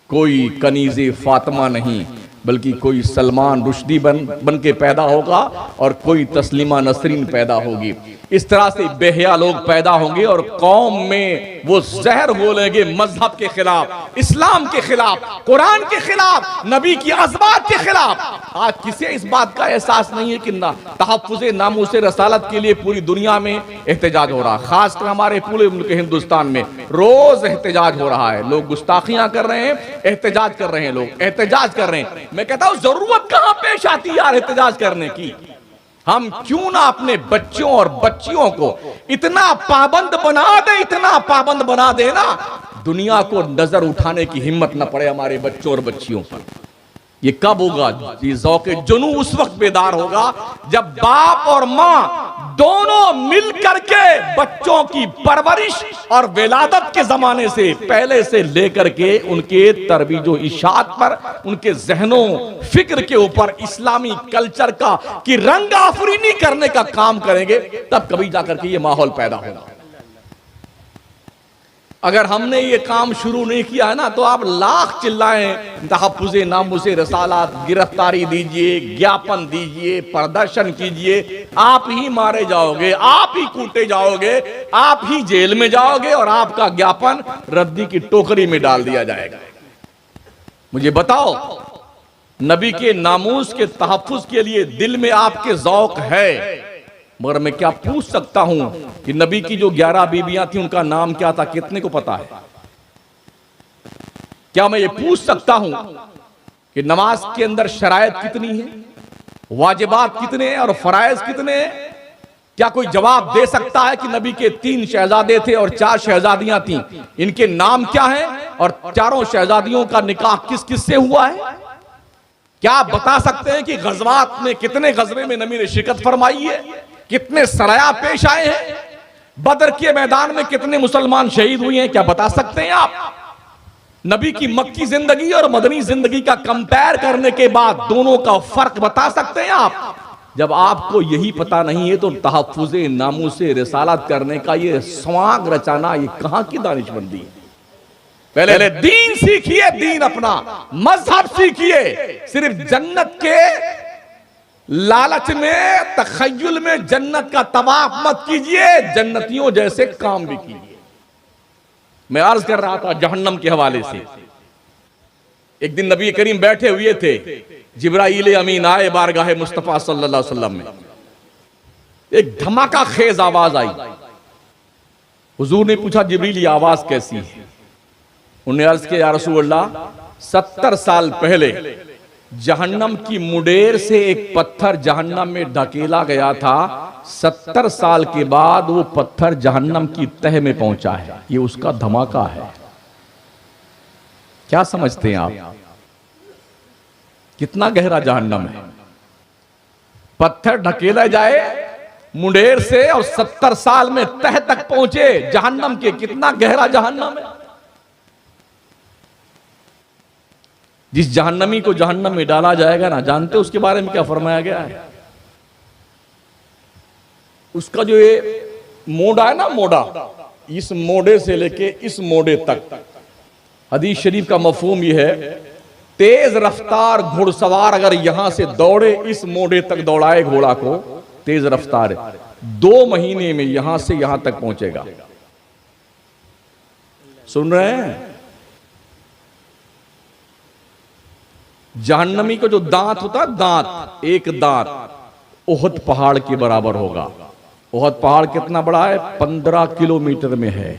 कोई कनीज़े फातिमा नहीं, बल्कि कोई सलमान रुश्दी बन के पैदा होगा और कोई तस्लीमा नसरीन पैदा होगी। इस तरह से बेहया लोग पैदा होंगे और कौम में वो जहर बोलेंगे मजहब के खिलाफ, इस्लाम के खिलाफ, कुरान के खिलाफ, नबी की अज़मात के खिलाफ। आज किसी इस बात का एहसास नहीं है कि तहफ़्फ़ुज़े नामूसे रसालत के लिए पूरी दुनिया में एहतजाज हो रहा है, खासकर हमारे पूरे मुल्क हिंदुस्तान में रोज एहतजाज हो रहा है। लोग गुस्ताखियां कर रहे हैं, एहतजाज कर रहे हैं, लोग एहतजाज कर रहे हैं। मैं कहता हूं जरूरत कहां पेश आती है यार एहतजाज करने की? हम क्यों ना अपने बच्चों और बच्चियों को इतना पाबंद बना दे, इतना पाबंद बना दे ना, दुनिया को नजर उठाने की हिम्मत न पड़े हमारे बच्चों और बच्चियों पर। ये कब होगा? ये ज़ौक़े जुनू उस वक्त बेदार होगा जब बाप और माँ दोनों मिल करके बच्चों की परवरिश और विलादत के जमाने से पहले से लेकर के उनके तरबीजो इशात पर, उनके जहनों फिक्र के ऊपर इस्लामी कल्चर का कि रंग आफरीनी करने का काम करेंगे, तब कभी जाकर के ये माहौल पैदा होगा। अगर हमने ये काम शुरू नहीं किया है ना, तो आप लाख चिल्लाएं, तहफ्फुज़े नामुज़े रसालात, गिरफ्तारी दीजिए, ज्ञापन दीजिए, प्रदर्शन कीजिए, आप ही मारे जाओगे, आप ही कूटे जाओगे, आप ही जेल में जाओगे और आपका ज्ञापन रद्दी की टोकरी में डाल दिया जाएगा। मुझे बताओ, नबी के नामूस के तहफ्फुज़ के लिए दिल में आपके ज़ौक़ है, मगर मैं क्या पूछ सकता हूं कि नबी की जो 11 बीबियां थी उनका नाम क्या था, कितने को पता है? क्या मैं ये पूछ सकता हूं कि नमाज के अंदर शरायत कितनी है, वाजिबात कितने हैं और फराइज कितने हैं? क्या कोई जवाब दे सकता है कि नबी के 3 शहजादे थे और 4 शहजादियां थीं, इनके नाम क्या हैं और चारों शहजादियों का निकाह किस किस से हुआ है? क्या आप बता सकते हैं कि गज़वात में कितने गज़वे में नबी ने शिरकत फरमाई है, कितने सराया पेश आए हैं, बदर के मैदान में कितने मुसलमान शहीद हुए हैं? क्या बता सकते हैं आप? नबी की मक्की जिंदगी और मदनी जिंदगी का कंपेयर करने के बाद दोनों का फर्क बता सकते हैं आप? जब आपको यही पता नहीं है तो तहफ्फुज़े नामूसे रिसालत करने का ये स्वांग रचाना, ये कहां की दानिशमंदी है? पहले दीन सीखिए, दीन अपना मजहब सीखिए। सिर्फ जन्नत के लालच में, तखय्युल में जन्नत का तवाफ मत कीजिए, जन्नतियों जैसे काम भी कीजिए। मैं अर्ज कर रहा था जहन्नम के हवाले से। एक दिन नबी करीम बैठे हुए थे, जिब्राईल अमीन आए बारगाह मुस्तफा सल्लल्लाहु अलैहि वसल्लम में। एक धमाका खेज आवाज आई। हुजूर ने पूछा, जिब्रील ये आवाज कैसी है? उन्हें अर्ज किया, या रसूलल्लाह, 70 साल पहले जहन्नम की मुडेर से एक पत्थर जहन्नम में ढकेला गया था, 70 साल के बाद वो पत्थर जहन्नम की तह में पहुंचा है, ये उसका धमाका है। क्या समझते हैं आप? कितना गहरा जहन्नम है? पत्थर ढकेला जाए मुडेर से और 70 साल में तह तक पहुंचे जहन्नम के, कितना गहरा जहन्नम है। जिस जहन्नमी को जहन्नम में डाला जाएगा ना, जानते उसके बारे में क्या फरमाया गया है? उसका जो ये मोड़ा है ना, मोड़ा, इस मोड़े से लेके इस मोड़े तक, हदीस शरीफ का मफहूम ये है, तेज रफ्तार घुड़सवार अगर यहां से दौड़े, इस मोड़े तक दौड़ाए घोड़ा को, तेज रफ्तार, 2 महीने में यहां से यहां तक पहुंचेगा। सुन रहे हैं? जहन्नमी का जो दांत होता है, दांत, एक दांत ओहद पहाड़ के बराबर होगा। ओहद पहाड़ कितना बड़ा है? 15 किलोमीटर में है।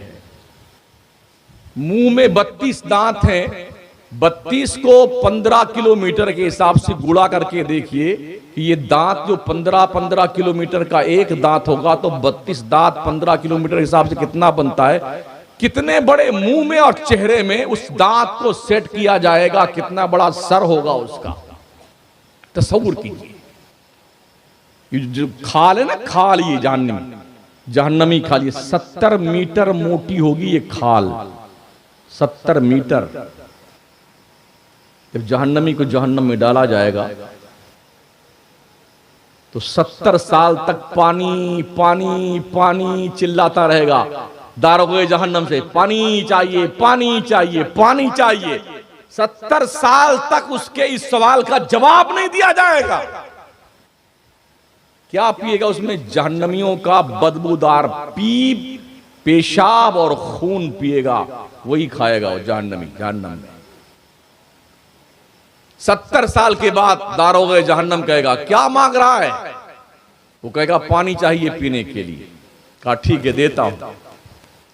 मुंह में 32 दांत हैं, 32 को 15 किलोमीटर के हिसाब से गुणा करके देखिए कि ये दांत जो 15 किलोमीटर का एक दांत होगा, तो 32 दांत 15 किलोमीटर के हिसाब से कितना बनता है? कितने बड़े मुंह में और चेहरे में उस दांत को सेट किया जाएगा, कितना बड़ा सर होगा उसका, तसव्वुर कीजिए। ये जो खाल है ना, खाल, ये जहन्नमी खाल, ये 70 मीटर मोटी होगी ये खाल, 70 मीटर। जब जहन्नमी को जहन्नम में डाला जाएगा तो 70 साल तक पानी पानी पानी चिल्लाता रहेगा दारोगे जहन्नम से, पानी चाहिए, पानी चाहिए, पानी चाहिए। 70 साल तक उसके इस सवाल का जवाब नहीं दिया जाएगा। क्या पिएगा उसमें? जहन्नमियों का बदबूदार पीप, पेशाब और खून पिएगा, वही खाएगा वो जहन्नमी, जहन्नम में। 70 साल के बाद दारोगे जहन्नम कहेगा, क्या मांग रहा है? वो कहेगा, पानी चाहिए पीने के लिए। कहा, ठीक है, देता हूं।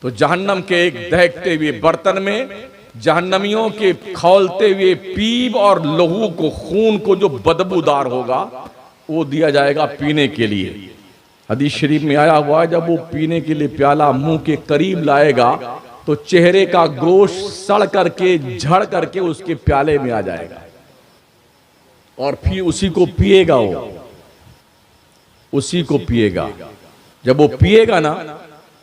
तो जहन्नम के एक दहकते हुए बर्तन में जहन्नमियों के खौलते हुए पीप और लहू को, खून को जो बदबूदार होगा, वो दिया जाएगा पीने के लिए। हदीस शरीफ में आया हुआ है, जब वो पीने के लिए प्याला मुंह के करीब लाएगा तो चेहरे का गोश्त सड़ करके, झड़ करके उसके प्याले में आ जाएगा और फिर उसी को पिएगा, वो उसी को पिएगा। जब वो पिएगा ना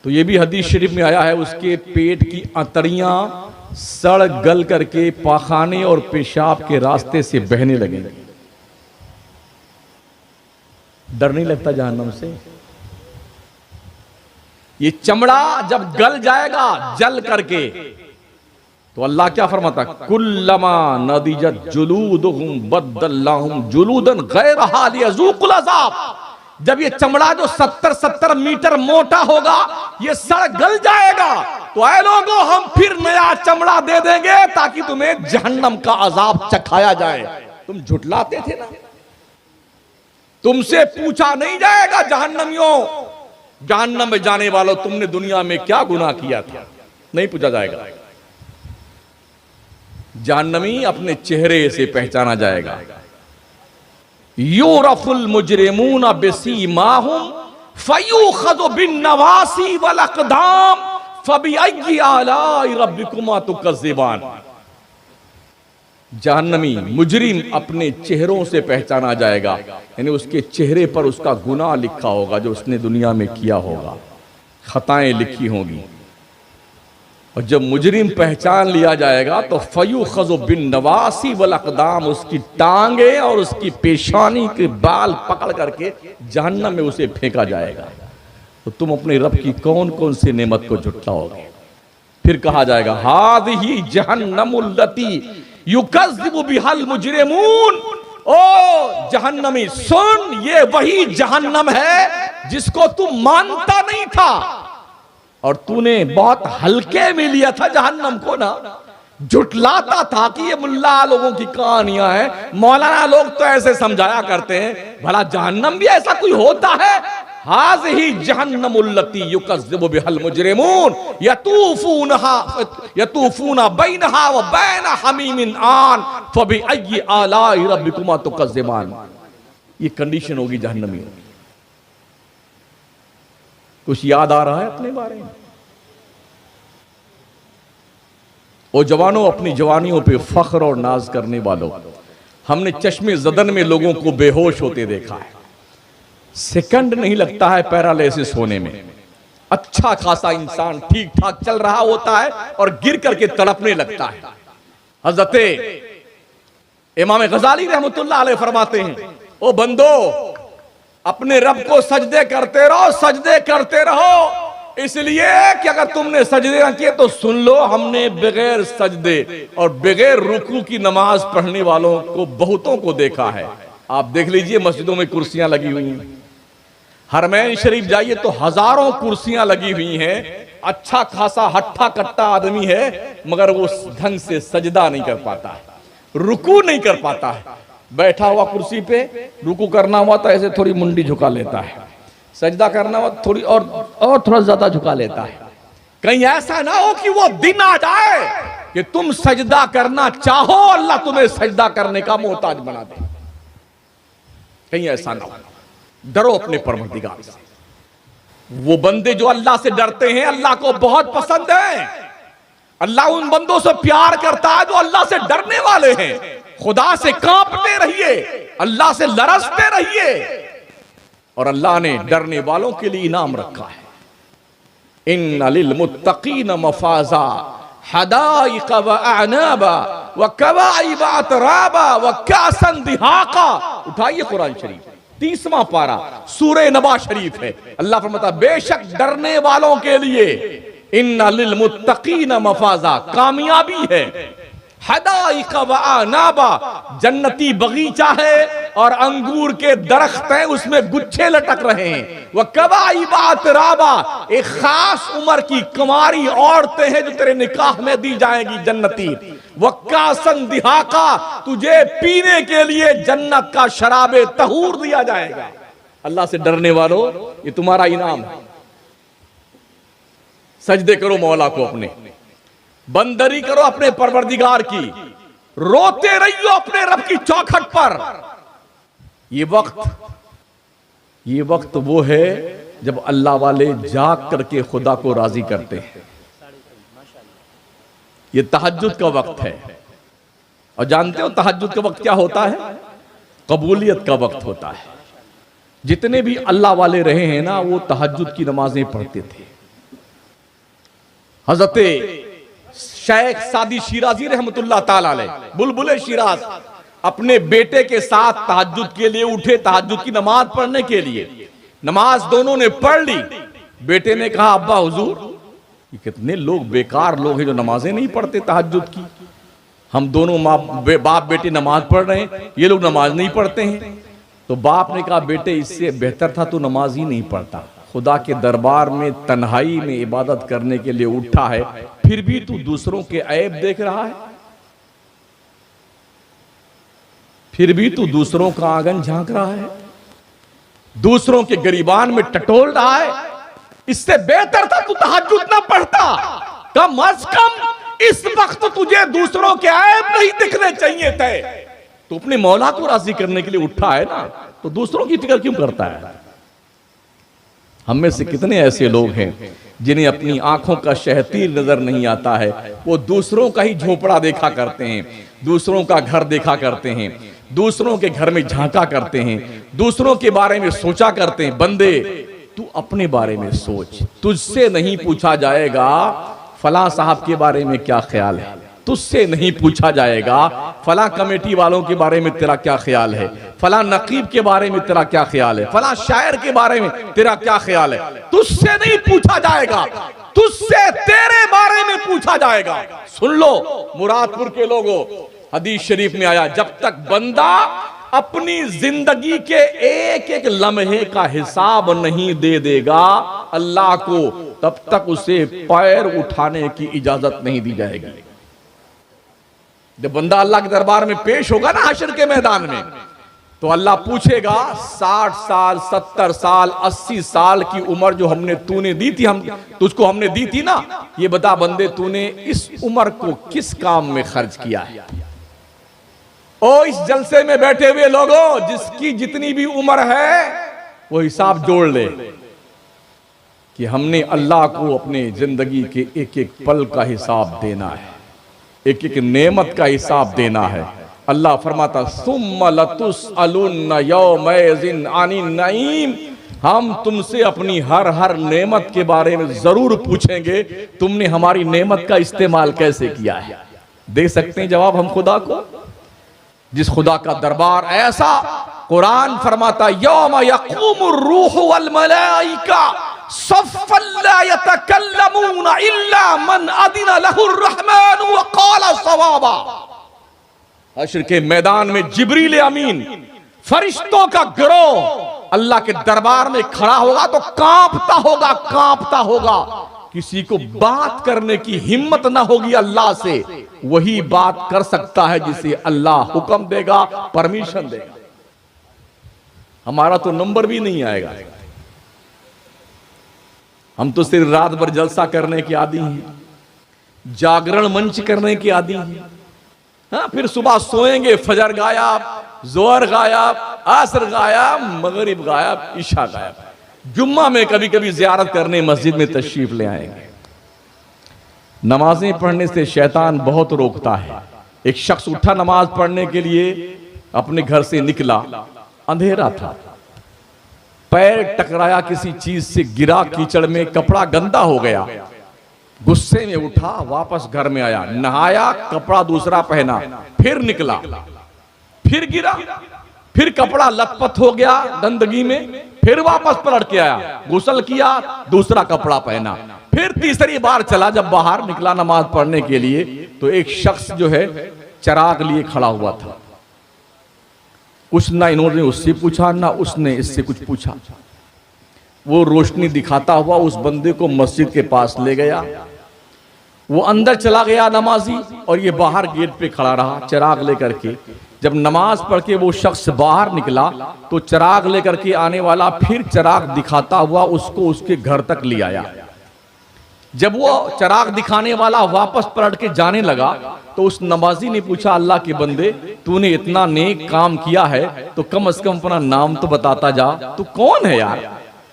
तो ये भी हदीस शरीफ में आया है, उसके पेट की अंतड़ियां सड़ गल करके पाखाने और पेशाब के रास्ते से बहने लगेंगी। डर नहीं लगता जहन्नम से? ये चमड़ा जब गल जाएगा जल करके तो अल्लाह क्या फरमाता, कुल्लमा नदिजत जुलूदुहुम बद्दल्लाहुम जुलूदन गैरहा लियज़ूक़ुल अज़ाब। जब ये चमड़ा जो 70-70 मीटर मोटा होगा ये सड़ गल जाएगा तो ऐ लोगों हम फिर नया चमड़ा दे देंगे ताकि तुम्हें जहन्नम का अजाब चखाया जाए। तुम झुटलाते थे ना, तुमसे पूछा नहीं जाएगा जहन्नमियों, जहन्नम में जाने वालों तुमने दुनिया में क्या गुनाह किया था, नहीं पूछा जाएगा। जहन्नमी अपने चेहरे से पहचाना जाएगा। यूरफुल मुजरिमून बिसीमाहुम फयूखज़ु बिन्नवासी वल अक़दाम फबिअय्यि आलाइ रब्बिकुमा तुकज़्ज़िबान। जहन्नमी मुजरिम अपने चेहरों से पहचाना जाएगा, यानी उसके चेहरे पर उसका गुनाह लिखा होगा जो उसने दुनिया में किया होगा, खताएं लिखी होंगी। और जब मुजरिम पहचान लिया जाएगा तो फयूखज़ु बिन्नवासी वल अक़दाम, उसकी टांगे और उसकी पेशानी के बाल पकड़ करके जहन्नम में उसे फेंका जाएगा। तो तुम अपने रब की कौन कौन सी नेमत को झुटलाओगे? फिर कहा जाएगा हाज़िही जहन्नमुल लती युकज़्ज़िबु बिहल मुजरिमून। ओ जहन्नमी सुन, ये वही जहन्नम है जिसको तू मानता नहीं था और तूने बहुत हल्के में लिया था जहन्नम को ना, झुटलाता था कि ये मुल्ला लोगों की कहानियां हैं, मौलाना लोग तो ऐसे समझाया करते हैं, भला जहन्नम भी ऐसा कोई होता है? हाज़िही जहन्नमुल लती युकज़्ज़िबु बिहल मुजरिमून यतूफूना बैनहा व बैन हमीमिन आन फबिअय्यि आलाइ रब्बिकुमा तुकज़्ज़िबान। ये कंडीशन होगी जहन्नमी। कुछ याद आ रहा है अपने बारे में? ओ जवानों, अपनी जवानियों पे फख्र और नाज करने वालों, हमने चश्मे ज़दन में लोगों को बेहोश होते देखा है, सेकंड नहीं लगता है पैरालिसिस होने में। अच्छा खासा इंसान ठीक ठाक चल रहा होता है और गिर करके तड़पने लगता है। हज़रते इमाम गज़ाली रहमतुल्लाह अलैह फरमाते हैं, ओ बंदो अपने रब को सजदे करते रहो, सजदे करते रहो, इसलिए कि अगर तुमने सजदे न किए तो सुन लो, हमने बगैर सजदे और बगैर रुकू की नमाज पढ़ने वालों को बहुतों को देखा है। आप देख लीजिए मस्जिदों में कुर्सियां लगी हुई हैं, हरमैन शरीफ जाइए तो हजारों कुर्सियां लगी हुई हैं, अच्छा खासा हट्ठा कट्टा आदमी है मगर वो ढंग से सजदा नहीं कर पाता है, रुकू नहीं कर पाता है। बैठा हुआ कुर्सी पे रुकू करना हुआ तो ऐसे थोड़ी मुंडी झुका लेता है, सजदा करना हुआ थोड़ी और थोड़ा ज्यादा झुका लेता है। कहीं ऐसा ना हो कि वो दिन आ जाए कि तुम सजदा करना चाहो, अल्लाह तुम्हें सजदा करने का मोहताज बना दे। कहीं ऐसा ना हो। डरो अपने परवरदिगार से। वो बंदे जो अल्लाह से डरते हैं अल्लाह को बहुत पसंद है। अल्लाह उन बंदों से प्यार करता है जो अल्लाह से डरने वाले हैं। खुदा से कांपते रहिए, अल्लाह से लरसते रहिए, और अल्लाह ने डरने वालों के लिए इनाम रखा है। इन्ना लिल मुत्तकीन मफाजा हदाइक व अनाबा व कवाइब अतराबा व कासन दिहाका। उठाइए कुरान शरीफ 30वां पारा सूरह नबा शरीफ है। अल्लाह फरमाता बेशक डरने वालों के लिए इन्ना लिल मुत्तकीन मफाजा, कामयाबी है। हदाइक व अनाबा, जन्नती बगीचा है और अंगूर के दरख्त हैं, उसमें गुच्छे लटक रहे हैं। वह कवाइब अतराबा, एक खास उम्र की कुंवारी औरतें हैं जो तेरे निकाह में दी जाएंगी जन्नती। वह कासन दिहाका, तुझे पीने के लिए जन्नत का शराबे तहूर दिया जाएगा। अल्लाह से डरने वालों, ये तुम्हारा इनाम है। सजदे करो मौला को, अपने बंदरी करो अपने परवरदिगार की, रोते रहियो अपने रब की चौखट पर। ये वक्त वो है जब अल्लाह वाले जाग करके खुदा को राजी करते हैं। ये तहज्जुद का वक्त है। और जानते हो तहज्जुद का वक्त क्या होता है? कबूलियत का वक्त होता है। जितने भी अल्लाह वाले रहे हैं ना, वो तहज्जुद की नमाजें पढ़ते थे। हजरत शेख सादी शिराजी रहमतुल्लाह ताला अलैह, बुलबुल शिराज, अपने बेटे के साथ तहज्जुद के लिए उठे, तहज्जुद की नमाज पढ़ने के लिए। नमाज दोनों ने पढ़ ली। बेटे ने कहा, अब्बा हुजूर, ये कितने लोग बेकार लोग हैं जो नमाजें नहीं पढ़ते तहज्जुद की। हम दोनों बाप बेटे नमाज पढ़ रहे हैं, ये लोग नमाज नहीं पढ़ते हैं। तो बाप ने कहा, बेटे इससे बेहतर था तू नमाज ही नहीं पढ़ता। खुदा के दरबार में तन्हाई में इबादत करने के लिए उठा है, फिर भी तू दूसरों के ऐब देख रहा है, फिर भी तू दूसरों का आंगन झांक रहा है, दूसरों के गरीबान में टटोल रहा है। इससे बेहतर था तू तहज्जुद ना पढ़ता। कम अज कम इस वक्त तुझे दूसरों के ऐब नहीं दिखने चाहिए थे। तो अपने मौला को राजी करने के लिए उठा है ना, तो दूसरों की फिक्र क्यों करता है? हम में से कितने ऐसे लोग हैं जिन्हें अपनी आंखों का शहतीर नजर नहीं आता है, वो दूसरों का ही झोपड़ा देखा करते हैं, दूसरों का घर देखा करते हैं, दूसरों के घर में झांका करते हैं, दूसरों के बारे में सोचा करते हैं। बंदे, तू अपने बारे में सोच। तुझसे नहीं पूछा जाएगा फलां साहब के बारे में क्या ख्याल है, तुझसे नहीं पूछा जाएगा फलां कमेटी वालों के बारे में तेरा क्या ख्याल है, फलां नकीब के बारे में तेरा क्या ख्याल है, फलां शायर के बारे में तेरा क्या ख्याल है। तुझसे नहीं पूछा जाएगा, तुझसे तेरे बारे में पूछा जाएगा। सुन लो मुरादपुर के लोगों, हदीस शरीफ में आया, जब तक बंदा अपनी जिंदगी के एक एक लम्हे का हिसाब नहीं दे देगा अल्लाह को, तब तक उसे पैर उठाने की इजाजत नहीं दी जाएगी। जब बंदा अल्लाह के दरबार में पेश होगा ना हश्र के मैदान में, तो अल्लाह पूछेगा 60 साल 70 साल 80 साल की उम्र जो तूने दी थी, हम तुझको हमने दी थी ना, ये बता बंदे तूने इस उम्र को किस काम में खर्च किया है। ओ इस जलसे में बैठे हुए लोगों, जिसकी जितनी भी उम्र है वो हिसाब जोड़ ले कि हमने अल्लाह को अपने जिंदगी के एक एक पल का हिसाब देना है, एक एक नेमत का हिसाब देना है। अल्लाह फरमाता, सुम्मा लतुसअलुन्ना यौमइज़िन अनिन नईम, हम तुमसे अपनी हर नेमत के बारे में जरूर पूछेंगे, तुमने हमारी नेमत का इस्तेमाल कैसे किया है। दे सकते हैं जवाब हम खुदा को? जिस खुदा का दरबार ऐसा, कुरान फरमाता, यौम यक़ूमुर रूहु वल मलाइका सफ़्फ़न ला यतकल्लमूना इल्ला मन अदिना लहुर रहमान व क़ाला सवाबा। हश्र के मैदान में जिब्रील अमीन, फरिश्तों का गिरोह अल्लाह के दरबार में खड़ा होगा तो कांपता होगा, कांपता होगा। किसी को बात करने की हिम्मत ना होगी अल्लाह से, वही बात कर सकता है जिसे अल्लाह हुक्म देगा, परमिशन देगा। हमारा तो नंबर भी नहीं आएगा। हम तो सिर्फ रात भर जलसा करने के आदी हैं, जागरण मंच करने के आदी हैं। हाँ, फिर सुबह सोएंगे, फजर गायब, जोहर गायब, असर गायब, मगरिब गायब, इशा गायब। जुम्मा में कभी कभी जियारत करने मस्जिद में तशरीफ ले आएंगे। नमाजें पढ़ने से शैतान बहुत रोकता है। एक शख्स उठा नमाज पढ़ने के लिए, अपने घर से निकला, अंधेरा था, पैर टकराया किसी चीज से, गिरा कीचड़ में, कपड़ा गंदा हो गया, गुस्से में उठा, वापस घर में आया, नहाया, कपड़ा दूसरा पहना, फिर निकला, फिर गिरा, फिर कपड़ा लथपथ हो गया गंदगी में, फिर वापस पलट के आया, गुस्ल किया, दूसरा कपड़ा पहना, फिर तीसरी बार चला। जब बाहर निकला नमाज पढ़ने के लिए, तो एक शख्स जो है चिराग लिए खड़ा हुआ था। कुछ ना इन्होंने उससे पूछा, ना उसने इससे कुछ पूछा। वो रोशनी दिखाता हुआ उस बंदे को मस्जिद के पास ले गया। वो अंदर चला गया नमाजी, और ये बाहर गेट पे खड़ा रहा चिराग लेकर के। जब नमाज पढ़ के वो शख्स बाहर निकला, तो चिराग लेकर के आने वाला फिर चिराग दिखाता हुआ उसको उसके घर तक ले आया। जब वो चिराग दिखाने वाला वापस पलट के जाने लगा, तो उस नमाजी ने पूछा, अल्लाह के बंदे, तूने इतना नेक काम किया है तो कम से कम अपना नाम तो बताता जा, तू कौन है यार?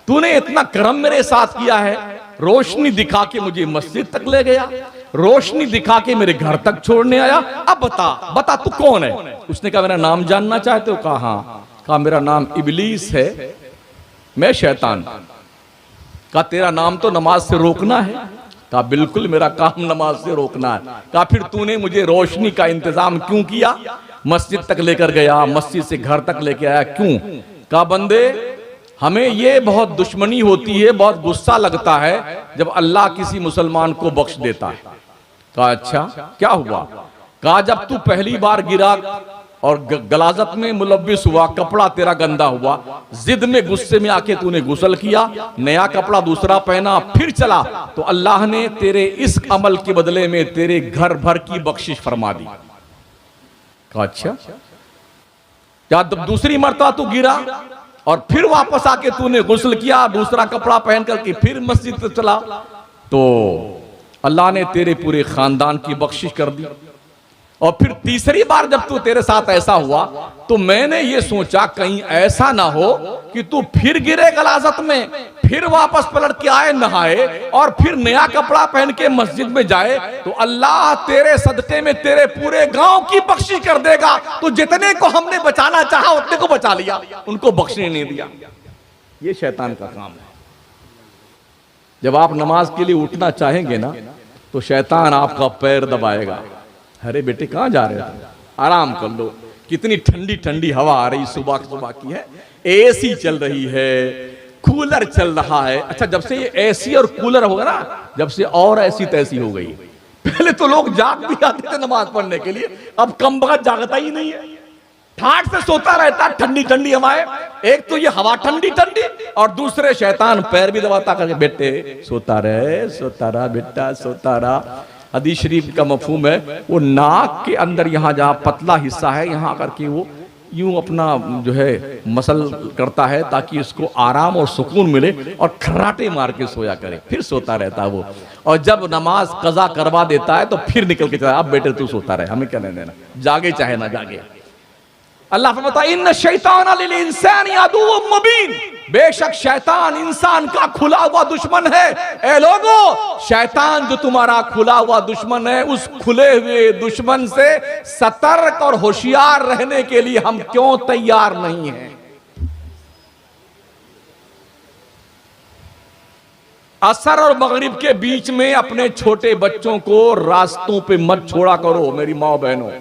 तूने इतना करम मेरे साथ किया है, रोशनी दिखा के मुझे मस्जिद तक ले गया, रोशनी दिखा के मेरे घर तक छोड़ने आया, अब बता बता तू कौन है? उसने कहा, मेरा नाम जानना चाहते हो? कहा हाँ। कहा, मेरा नाम इबलीस है, मैं शैतान। कहा तेरा नाम तो नमाज से रोकना है। कहा बिल्कुल मेरा काम नमाज से रोकना है। कहा फिर तूने मुझे रोशनी का इंतजाम क्यों किया, मस्जिद तक लेकर गया, मस्जिद से घर तक लेके आया, क्यों? कहा बंदे हमें ये बहुत दुश्मनी होती है, बहुत गुस्सा लगता है जब अल्लाह किसी मुसलमान को बख्श देता है। कहा अच्छा क्या हुआ? कहा जब तू पहली बार गिरा और गलाजत में मुलव्विस हुआ, कपड़ा तेरा गंदा हुआ, जिद में गुस्से में आके तूने गुस्ल किया, नया कपड़ा दूसरा पहना, फिर चला, तो अल्लाह ने तेरे इस अमल के बदले में तेरे घर भर की बख्शिश फरमा दी। कहा अच्छा क्या दूसरी मरतबा तू गिरा और फिर वापस आके तूने गुस्ल किया, दूसरा कपड़ा पहन करके फिर मस्जिद से चला, तो अल्लाह ने तेरे पूरे खानदान की बख्शिश कर दी। और फिर तीसरी बार जब तू तेरे साथ ऐसा हुआ तो मैंने ये सोचा कहीं ऐसा ना हो कि तू फिर गिरे गलाजत में, फिर वापस पलट के आए नहाए और फिर नया कपड़ा पहन के मस्जिद में जाए, तो अल्लाह तेरे सदके में तेरे पूरे गांव की बख्शिश कर देगा। तो जितने को हमने बचाना चाहा उतने को बचा लिया, उनको बख्शने नहीं दिया। ये शैतान का काम है। जब आप नमाज के लिए उठना चाहेंगे ना तो शैतान आपका पैर दबाएगा। अरे बेटे कहां जा रहे हो, आराम कर लो, कितनी ठंडी ठंडी हवा आ रही, सुबह सुबह की है, एसी चल रही है, कूलर चल रहा है। अच्छा जब से ये एसी और कूलर होगा ना, जब से और ऐसी तैसी हो गई। पहले तो लोग जाग भी आते थे नमाज पढ़ने के लिए, अब कम वक्त जागता ही नहीं है, ठाट से सोता रहता, ठंडी ठंडी हवाएं। एक तो ये हवा ठंडी ठंडी और दूसरे शैतान पैर भी दबाता करके, बेटे सोता रहा बेटा सोता रहा। हदीस शरीफ का मफहूम है वो नाक के अंदर यहाँ जहाँ पतला हिस्सा है यहाँ करके वो यूं अपना जो है मसल करता है ताकि इसको आराम और सुकून मिले और खर्राटे मार के सोया करे, फिर सोता रहता है वो। और जब नमाज कज़ा करवा देता है तो फिर निकल के चला, अब बेटे तू सोता रहे, हमें क्या लेना, जागे चाहे ना जागे। अल्लाह फरमाता है इन्न शैतान लिल इंसानी अदुव्वुम मुबीन, बेशक शैतान इंसान का खुला हुआ दुश्मन है। ए लोगो, शैतान जो तुम्हारा खुला हुआ दुश्मन है, उस खुले हुए दुश्मन से सतर्क और होशियार रहने के लिए हम क्यों तैयार नहीं हैं? असर और मगरिब के बीच में अपने छोटे बच्चों को रास्तों पे मत छोड़ा करो मेरी माँ बहनों।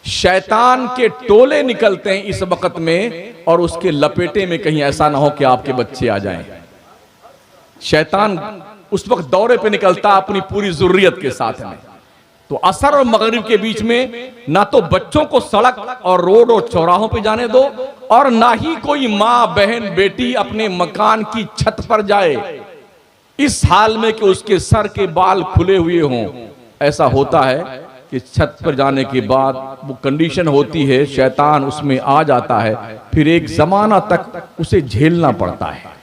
शैतान के टोले निकलते हैं इस वक्त में और उसके लपेटे में कहीं ऐसा ना हो कि आपके बच्चे आ जाएं। शैतान उस वक्त दौरे पे निकलता अपनी पूरी जुर्रियत के साथ में। तो असर और मगरिब के बीच में ना तो बच्चों को सड़क और रोड और चौराहों पे जाने दो और ना ही कोई माँ बहन बेटी अपने मकान की छत पर जाए इस हाल में कि उसके सर के बाल खुले हुए हों। ऐसा होता है कि छत पर जाने के बाद वो कंडीशन होती है, शैतान उसमें आ जाता है, फिर एक जमाना तक उसे झेलना पड़ता है।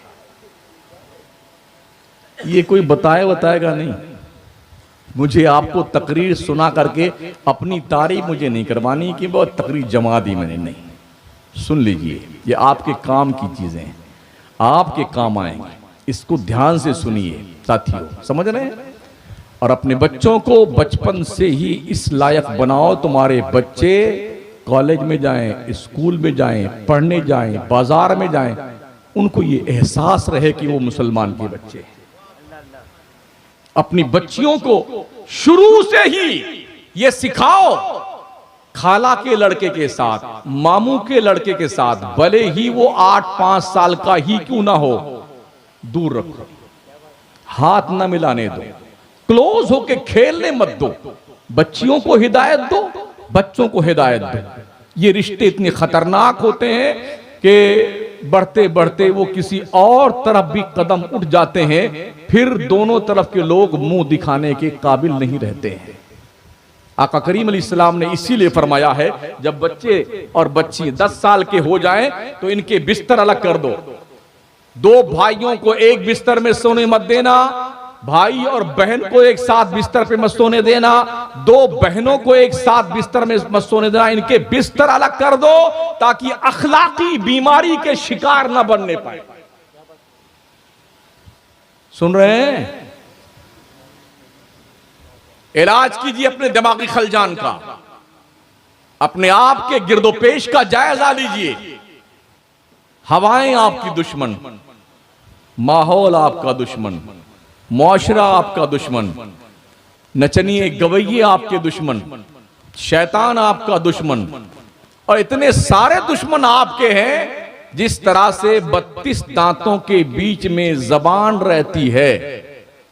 ये कोई बताएगा नहीं, मुझे आपको तकरीर सुना करके अपनी तारीफ मुझे नहीं करवानी कि बहुत तकरीर जमा दी मैंने, नहीं। सुन लीजिए, ये आपके काम की चीजें हैं, आपके काम आएंगे, इसको ध्यान से सुनिए साथियों, समझ रहे हैं? और अपने बच्चों को बचपन से ही इस लायक बनाओ, तुम्हारे बच्चे कॉलेज में जाएं, स्कूल में जाएं, पढ़ने जाएं, बाजार में जाएं, उनको ये एहसास रहे कि वो मुसलमान के बच्चे हैं। अपनी बच्चियों को शुरू से ही ये सिखाओ, खाला के लड़के के साथ, मामू के लड़के के साथ, भले ही वो 8-5 साल का ही क्यों ना हो, दूर रखो, हाथ ना मिलाने दो, क्लोज होके खेलने मत दो, बच्चियों को हिदायत दो, बच्चों को हिदायत दो। ये रिश्ते इतने खतरनाक होते हैं कि बढ़ते बढ़ते वो किसी और तरफ भी कदम उठ जाते हैं, फिर दोनों तरफ के लोग मुंह दिखाने के काबिल नहीं रहते हैं। आका करीम अलैहिस्सलाम ने इसीलिए फरमाया है जब बच्चे और बच्ची 10 साल के हो जाएं तो इनके बिस्तर अलग कर दो। 2 भाइयों को एक बिस्तर में सोने मत देना, भाई और बहन को एक साथ बिस्तर पे मत सोने देना, 2 बहनों को एक साथ बिस्तर में मत सोने देना, इनके बिस्तर अलग कर दो ताकि अखलाकी बीमारी के शिकार न बनने पाए। सुन रहे हैं? इलाज कीजिए अपने दिमागी खलजान का, अपने आप के गिरदोपेश का जायजा लीजिए। हवाएं आपकी दुश्मन, माहौल आपका दुश्मन, मुआशरा आपका दुश्मन, नचनिए गवैये आपके दुश्मन, शैतान आपका दुश्मन, और इतने सारे दुश्मन आपके हैं। जिस तरह से 32 दांतों के बीच में जबान रहती है,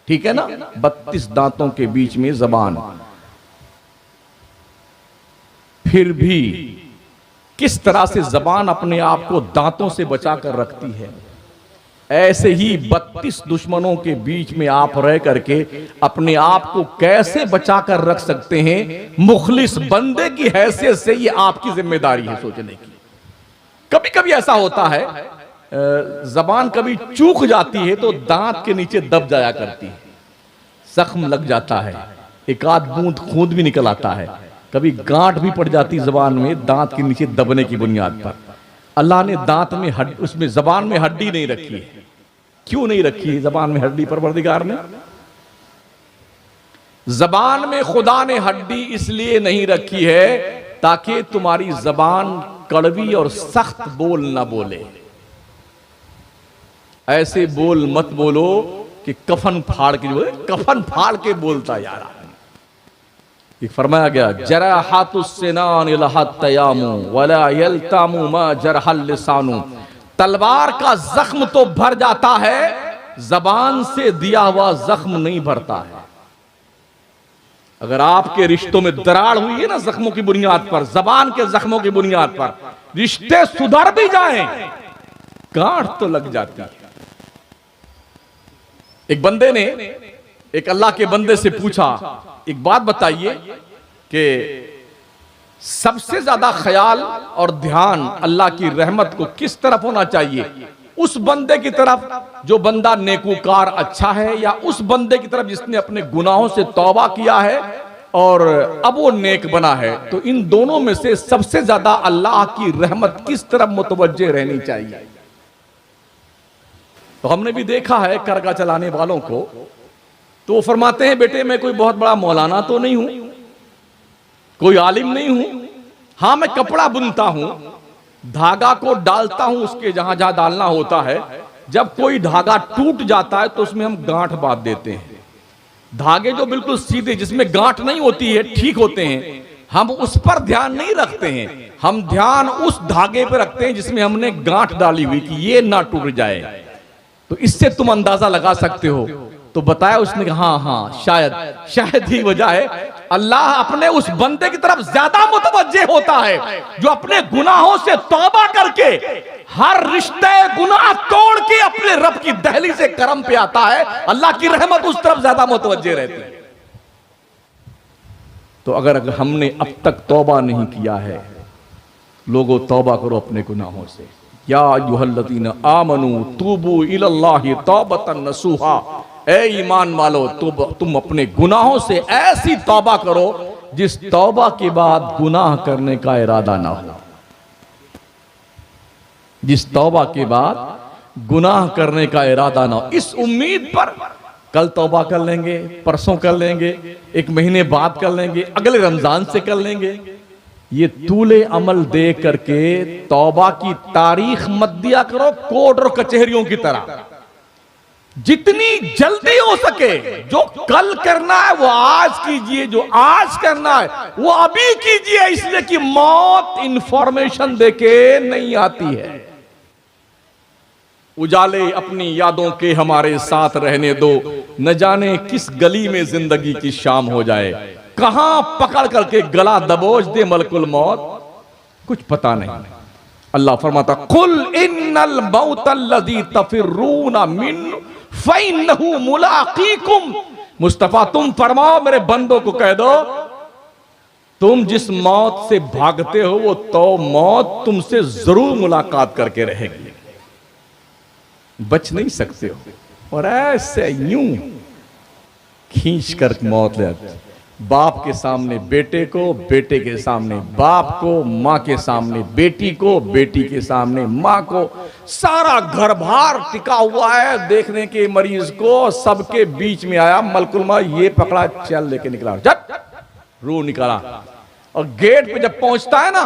ठीक है ना, 32 दांतों के बीच में जबान, फिर भी किस तरह से जबान अपने आप को दांतों से बचाकर रखती है, ऐसे ही 32 दुश्मनों के बीच में आप रह करके अपने आप को कैसे बचाकर रख सकते हैं, मुखलिस बंदे की हैसियत से ये आपकी जिम्मेदारी है सोचने की। कभी कभी ऐसा होता है, जबान कभी चूक जाती है तो दांत के नीचे दब जाया करती है, जख्म लग जाता है, एक आध बूंद खून भी निकल आता है, कभी गांठ भी पड़ जाती जबान में दांत के नीचे दबने की बुनियाद पर। अल्लाह ने दांत में उसमें जबान में हड्डी नहीं रखी है। क्यों नहीं रखी है जबान में हड्डी परवरदिगार ने? जबान में खुदा ने हड्डी इसलिए नहीं रखी है ताकि तुम्हारी जबान कड़वी और सख्त बोल ना बोले। ऐसे बोल मत बोलो कि कफन फाड़ के बोले, कफन फाड़ के बोलता यार। ये फरमाया गया, जराहातुस्सिनान लहत तयामु वला यल्तामु मा जरहल लिसानु। तलवार का जख्म तो भर जाता है, जबान से दिया हुआ जख्म नहीं भरता है। अगर आपके रिश्तों में दरार हुई है ना जख्मों की बुनियाद पर, जबान के जख्मों की बुनियाद पर, रिश्ते सुधर भी जाएं, गांठ तो लग जाती है। एक बंदे ने एक अल्लाह के बंदे से पूछा, एक बात बताइए कि सबसे ज्यादा ख्याल और ध्यान अल्लाह की रहमत को किस तरफ होना चाहिए, उस बंदे की तरफ जो बंदा नेकूकार अच्छा है, या उस बंदे की तरफ जिसने अपने गुनाहों से तौबा किया है और अब वो नेक बना है? तो इन दोनों में से सबसे ज्यादा अल्लाह की रहमत किस तरफ मुतवज्जे रहनी चाहिए? तो हमने भी देखा है करगा चलाने वालों को, तो वो फरमाते हैं, बेटे मैं कोई बहुत बड़ा मौलाना तो नहीं हूं, कोई आलिम नहीं हूं, हां मैं कपड़ा बुनता हूं, धागा को डालता हूं उसके जहां जहां डालना होता है। जब कोई धागा टूट जाता है तो उसमें हम गांठ बांध देते हैं। धागे जो बिल्कुल सीधे जिसमें गांठ नहीं होती है ठीक होते हैं, हम उस पर ध्यान नहीं रखते हैं, हम ध्यान उस धागे पर रखते हैं जिसमें हमने गांठ डाली हुई कि ये ना टूट जाए। तो इससे तुम अंदाजा लगा सकते हो। तो बताया उसने कि हाँ हाँ शायद ही वजह है, अल्लाह अपने उस बंदे की तरफ ज्यादा मुतवज्जे होता है जो अपने गुनाहों से तौबा करके हर रिश्ते गुनाह तोड़ के अपने रब की दहली से करम पे आता है। अल्लाह की रहमत उस तरफ ज्यादा मुतवज्जे रहती है। तो अगर हमने अब तक तौबा नहीं किया है, लोगों तौबा करो अपने गुनाहों से। या अय्युहल्लज़ीना आमनू तूबू इलल्लाहि तौबतन नसूहा, ए ईमान वालो तुम अपने गुनाहों से ऐसी तौबा करो जिस तौबा के बाद गुनाह करने का इरादा ना हो, जिस तौबा के बाद गुनाह करने का इरादा ना हो। इस उम्मीद पर कल तौबा कर लेंगे, परसों कर लेंगे, एक महीने बाद कर लेंगे, अगले रमजान से कर लेंगे, ये तूले अमल दे करके तौबा की तारीख मत दिया करो कोर्ट और कचहरियों की तरह। जितनी जल्दी हो सके जो कल करना है वो आज कीजिए, जो आज करना है वो अभी कीजिए, इसलिए कि मौत इंफॉर्मेशन देके नहीं आती है। उजाले अपनी यादों के हमारे साथ रहने दो, न जाने किस गली में जिंदगी की शाम हो जाए, कहां पकड़ करके गला दबोच दे मलकुल मौत, कुछ पता नहीं। अल्लाह फरमाता, कुल इन्नल मौतल्लज़ी तफिर्रूना मिन फ़इन्नहु मुलाक़ीकुम। मुस्तफा तुम फरमाओ मेरे बंदों को कह दो, तुम जिस मौत से भागते हो वो तो मौत तुमसे जरूर मुलाकात करके रहेगी, बच नहीं सकते हो। और ऐसे यूं खींच कर मौत ले आती, बाप के सामने बेटे को, बेटे के सामने बाप को, माँ के सामने बेटी को, बेटी के सामने माँ को। सारा घर भार टिका हुआ है देखने के मरीज को, सबके बीच में आया मलकुल मौत, ये पकड़ा चल लेके निकला, झट रूह निकाला। और गेट पे जब पहुंचता है ना,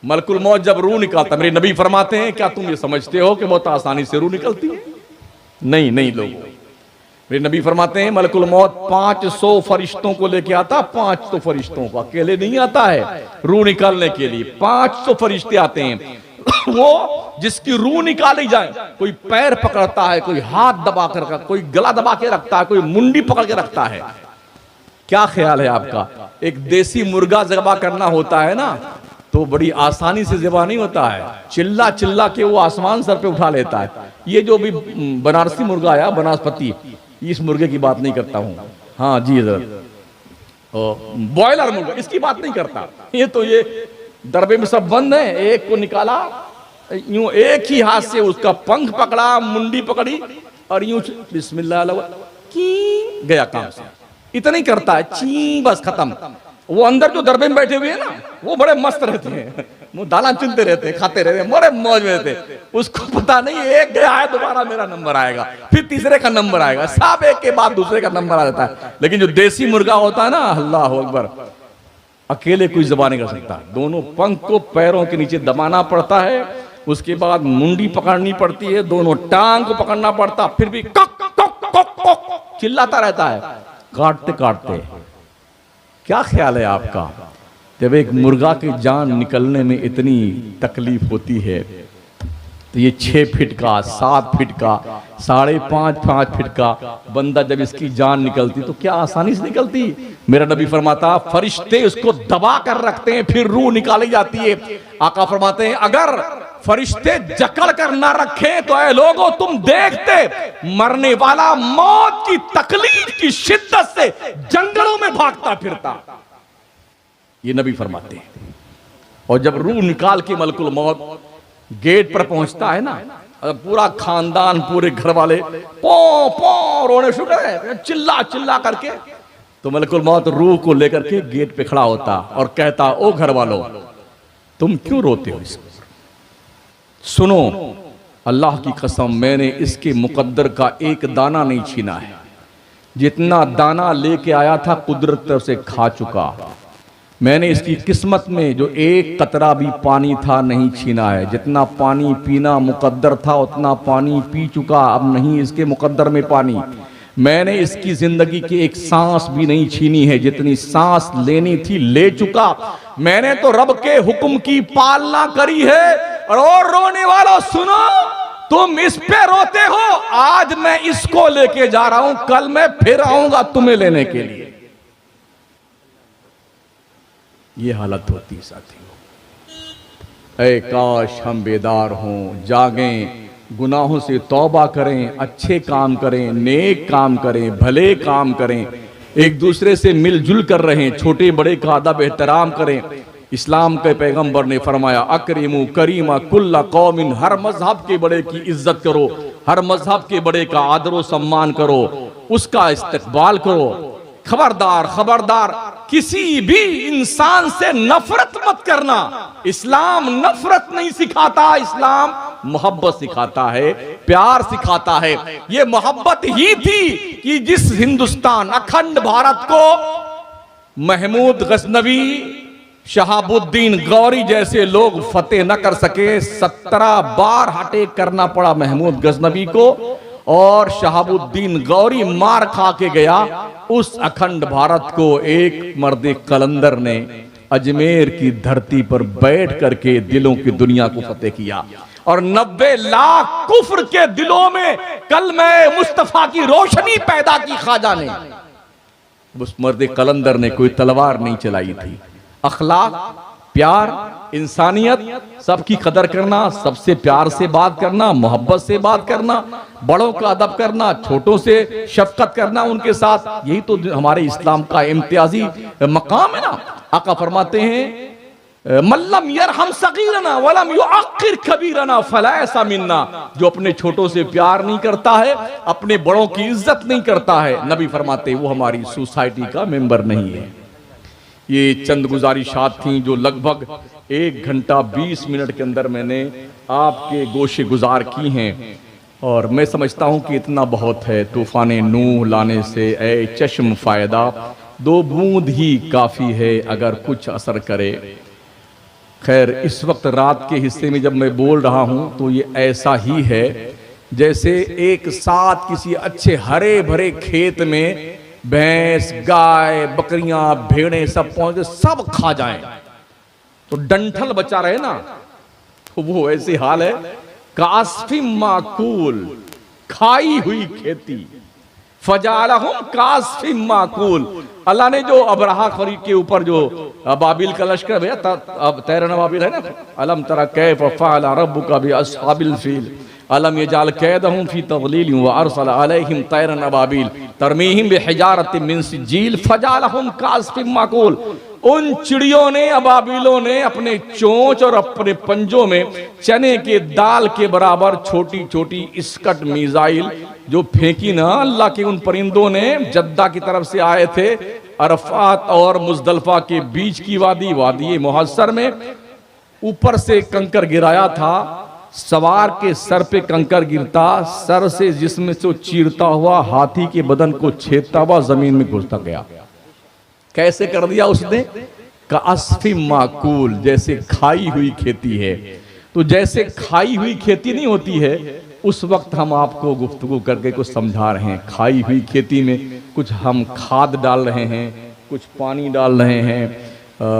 मलकुल मौत जब रूह निकालता, मेरे नबी फरमाते हैं क्या तुम ये समझते हो कि बहुत आसानी से रूह निकलती है? नहीं नहीं लोगों, मेरे नबी फरमाते हैं मलकुल मौत 500 फरिश्तों को लेके आता, 500 फरिश्तों को, अकेले नहीं आता है रूह निकालने के लिए, 500 फरिश्ते आते हैं। वो जिसकी रूह निकाली जाए, कोई पैर पकड़ता है, कोई हाथ दबा कर रखता, कोई गला दबा के रखता है, कोई मुंडी पकड़ के रखता है। क्या ख्याल है आपका? एक देसी मुर्गा ज़िबा करना होता है ना, तो बड़ी आसानी से ज़िबा नहीं होता है, चिल्ला चिल्ला के वो आसमान सर पे उठा लेता है। ये जो भी बनारसी मुर्गा आया, बनास्पति, इस मुर्गे की बात नहीं करता हूं, हाँ जी बॉयलर मुर्गा, इसकी बात नहीं करता। ये तो ये दरबे में सब बंद है, एक को निकाला यूं, एक ही हाथ से उसका पंख पकड़ा, मुंडी पकड़ी और यूं बिस्मिल्लाह की गया काम से। इतना ही करता है, ची बस खत्म। वो अंदर जो दरबे में बैठे हुए हैं ना, वो बड़े मस्त रहते हैं, वो दाना चुनते रहते हैं, खाते रहते हैं, बड़े मौज में रहते हैं। उसको पता नहीं एक गया है, दोबारा मेरा नंबर आएगा, फिर तीसरे का नंबर आएगा, सब एक के बाद दूसरे का नंबर आ जाता है। लेकिन जो देसी मुर्गा होता है ना, अल्लाह अकबर, अकेले कोई ज़िबा नहीं कर सकता, दोनों पंख को पैरों के नीचे दबाना पड़ता है, उसके बाद मुंडी पकड़नी पड़ती है, दोनों टांग को पकड़ना पड़ता, फिर भी कक कक कक कक चिल्लाता रहता है काटते काटते। क्या ख्याल है आपका? जब एक मुर्गा की जान निकलने में इतनी तकलीफ होती है, तो ये 6 फीट का, 7 फीट का, 5.5 फीट का बंदा जब इसकी जान निकलती तो क्या आसानी से निकलती? मेरा नबी फरमाता फरिश्ते उसको दबा कर रखते हैं, फिर रूह निकाली जाती है। आका फरमाते हैं अगर फरिश्ते जकड़ कर ना रखे तो ऐ लोगों तुम देखते मरने वाला मौत की तकलीफ की शिद्दत से जंगलों में भागता फिरता। ये नबी फरमाते हैं। और जब रूह निकाल के मलकुल मौत गेट पर पहुंचता है ना, पूरा खानदान, पूरे घर वाले पौ पौ रोने शुरू है, चिल्ला चिल्ला करके, तो मलकुल मौत रूह को लेकर के गेट पे खड़ा होता और कहता ओ घर वालों तुम क्यों रोते हो? इसको सुनो, अल्लाह की कसम मैंने इसके मुकद्दर का एक दाना नहीं छीना है, जितना दाना लेके आया था कुदरत तरफ से खा चुका। मैंने इसकी किस्मत में जो एक कतरा भी पानी था नहीं छीना है, जितना पानी पीना मुकद्दर था उतना पानी पी चुका, अब नहीं इसके मुकद्दर में पानी। मैंने इसकी जिंदगी की एक सांस भी नहीं छीनी है, जितनी सांस लेनी थी ले चुका। मैंने तो रब के हुक्म की पालना करी है। और रोने वालों सुनो, तुम इस पे रोते हो, आज मैं इसको लेके जा रहा हूं, कल मैं फिर आऊंगा तुम्हें लेने के लिए। ये हालत होती साथियों। ऐ काश हम बेदार हों, जागें, गुनाहों से तौबा करें, अच्छे काम करें, नेक काम करें, भले काम करें, एक दूसरे से मिलजुल कर रहें, छोटे बड़े का अदब एहतराम करें। इस्लाम के पैगंबर ने फरमाया अकरिमु करीमा कुल्ला कौमिन, हर मजहब के बड़े की इज्जत करो, हर मजहब के बड़े का आदर सम्मान करो, उसका इस्तकबाल करो। खबरदार खबरदार, किसी भी इंसान से नफरत मत करना। इस्लाम नफरत नहीं सिखाता, इस्लाम मोहब्बत सिखाता है, प्यार सिखाता है। ये मोहब्बत ही थी कि जिस हिंदुस्तान अखंड भारत को महमूद गजनवी, शहाबुद्दीन गौरी जैसे लोग फतेह न कर सके, 17 बार अटैक करना पड़ा महमूद गजनवी को, और शहाबुद्दीन गौरी मार खा के गया। उस अखंड भारत को एक मर्द कलंदर ने अजमेर की धरती पर बैठ करके दिलों की दुनिया को फतेह किया, और 90 लाख कुफ्र के दिलों में कलमे मुस्तफा की रोशनी पैदा की ख्वाजा ने। उस मर्द कलंदर ने कोई तलवार नहीं चलाई थी। अखलाक, प्यार, इंसानियत, सबकी कदर करना, सबसे प्यार से बात करना, मोहब्बत से बात करना, बड़ों का अदब करना, छोटों से शफकत करना उनके साथ, यही तो हमारे इस्लाम का इम्तियाजी मकाम है ना। आका फरमाते हैं मल्लम यरहम सगीरना वलम युअक्किर कबीरना फलैसा मिन्ना, जो अपने छोटों से प्यार नहीं करता है, अपने बड़ों की इज्जत नहीं करता है, नबी फरमाते हैं वो हमारी सोसाइटी का मेंबर नहीं है। ये चंद गुजारिशात थी जो लगभग 1 घंटा 20 मिनट के अंदर मैंने आपके गोशे गुजार की हैं, और मैं समझता हूं कि इतना बहुत है। तूफान नूह लाने से ए चश्म फायदा, 2 बूंद ही काफी है अगर कुछ असर करे। खैर, इस वक्त रात के हिस्से में जब मैं बोल रहा हूं तो ये ऐसा ही है जैसे एक साथ किसी अच्छे हरे भरे खेत में भैंस, गाय, बकरियां, भेड़ें सब पहुंच के सब खा जाएं तो डंठल बचा रहे ना, तो वो ऐसे हाल है। कास्फी माकूल, खाई हुई खेती, फजालहुम कास्फी माकूल। अल्लाह ने जो अबरहा खरीद के ऊपर जो अबाबिल का लश्कर भेजा, अब तैरन अबाबिल है ना, अलम तरा कैफ फअल रब्बुका बि अस्हाबिल फील अलम यजाल कैदहुम फी तदलील व अरसल अलैहिम तैरन अबाबिल तरमीहिम बिहिजारतिन मिन सिजील फजालहुम कास्फिन माकूल। उन चिड़ियों ने, अबाबिलों ने अपने चोंच और अपने पंजों में चने के दाल के बराबर छोटी छोटी स्कट मिसाइल जो फेंकी ना अल्लाह के उन परिंदों ने, जद्दा की तरफ से आए थे, अरफात और मुजदलफा के बीच की वादी मुहस्सर में, ऊपर से कंकर गिराया था, सवार के सर पे कंकर गिरता, सर से जिसमें से चीरता हुआ हाथी के बदन को छेदता हुआ जमीन में घुसता गया। कैसे कर दिया उसने? कास्फी माकूल, जैसे खाई हुई खेती है। तो जैसे खाई हुई खेती नहीं होती है, उस वक्त हम आपको गुफ्तगू करके कुछ समझा रहे हैं। खाई हुई खेती में कुछ हम खाद डाल रहे हैं, कुछ पानी डाल रहे हैं,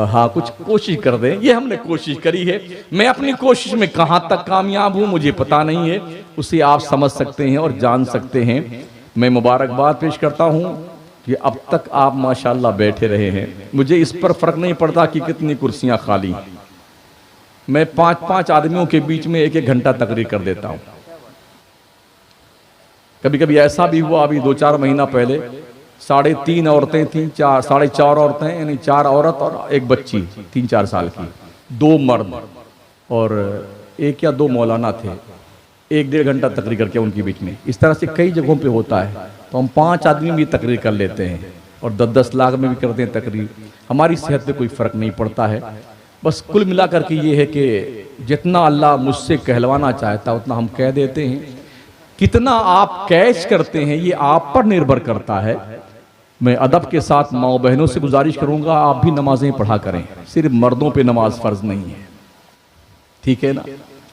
हाँ कुछ कोशिश कर दें। ये हमने कोशिश करी है। मैं अपनी कोशिश में कहाँ तक कामयाब हूँ मुझे पता नहीं है, उसे आप समझ सकते हैं और जान सकते हैं। मैं मुबारकबाद पेश करता हूँ कि अब तक आप माशाल्लाह बैठे रहे हैं। मुझे इस पर फर्क नहीं पड़ता कि कितनी कुर्सियां खाली हैं। मैं 5-5 आदमियों के बीच में 1-1 घंटा तकरीर कर देता हूँ। कभी कभी ऐसा भी हुआ, अभी 2-4 महीना पहले 3.5 औरतें थीं, 4.5 औरतें, यानी 4 औरत और एक बच्ची 3-4 साल की, 2 मर्द और 1 या 2 मौलाना थे। 1-1.5 घंटा तकरीर करके उनके बीच में। इस तरह से कई जगहों पे होता है। तो हम 5 आदमी भी तकरीर कर लेते हैं और 10-10 लाख में भी करते हैं तकरीर। हमारी सेहत पे कोई फ़र्क नहीं पड़ता है। बस कुल मिला करके ये है कि जितना अल्लाह मुझसे कहलवाना चाहता है उतना हम कह देते हैं। कितना आप कैच करते हैं ये आप पर निर्भर करता है। मैं अदब के साथ माँ बहनों से गुजारिश करूँगा, आप भी नमाजें पढ़ा करें। सिर्फ मर्दों पे नमाज फ़र्ज नहीं है, ठीक है ना?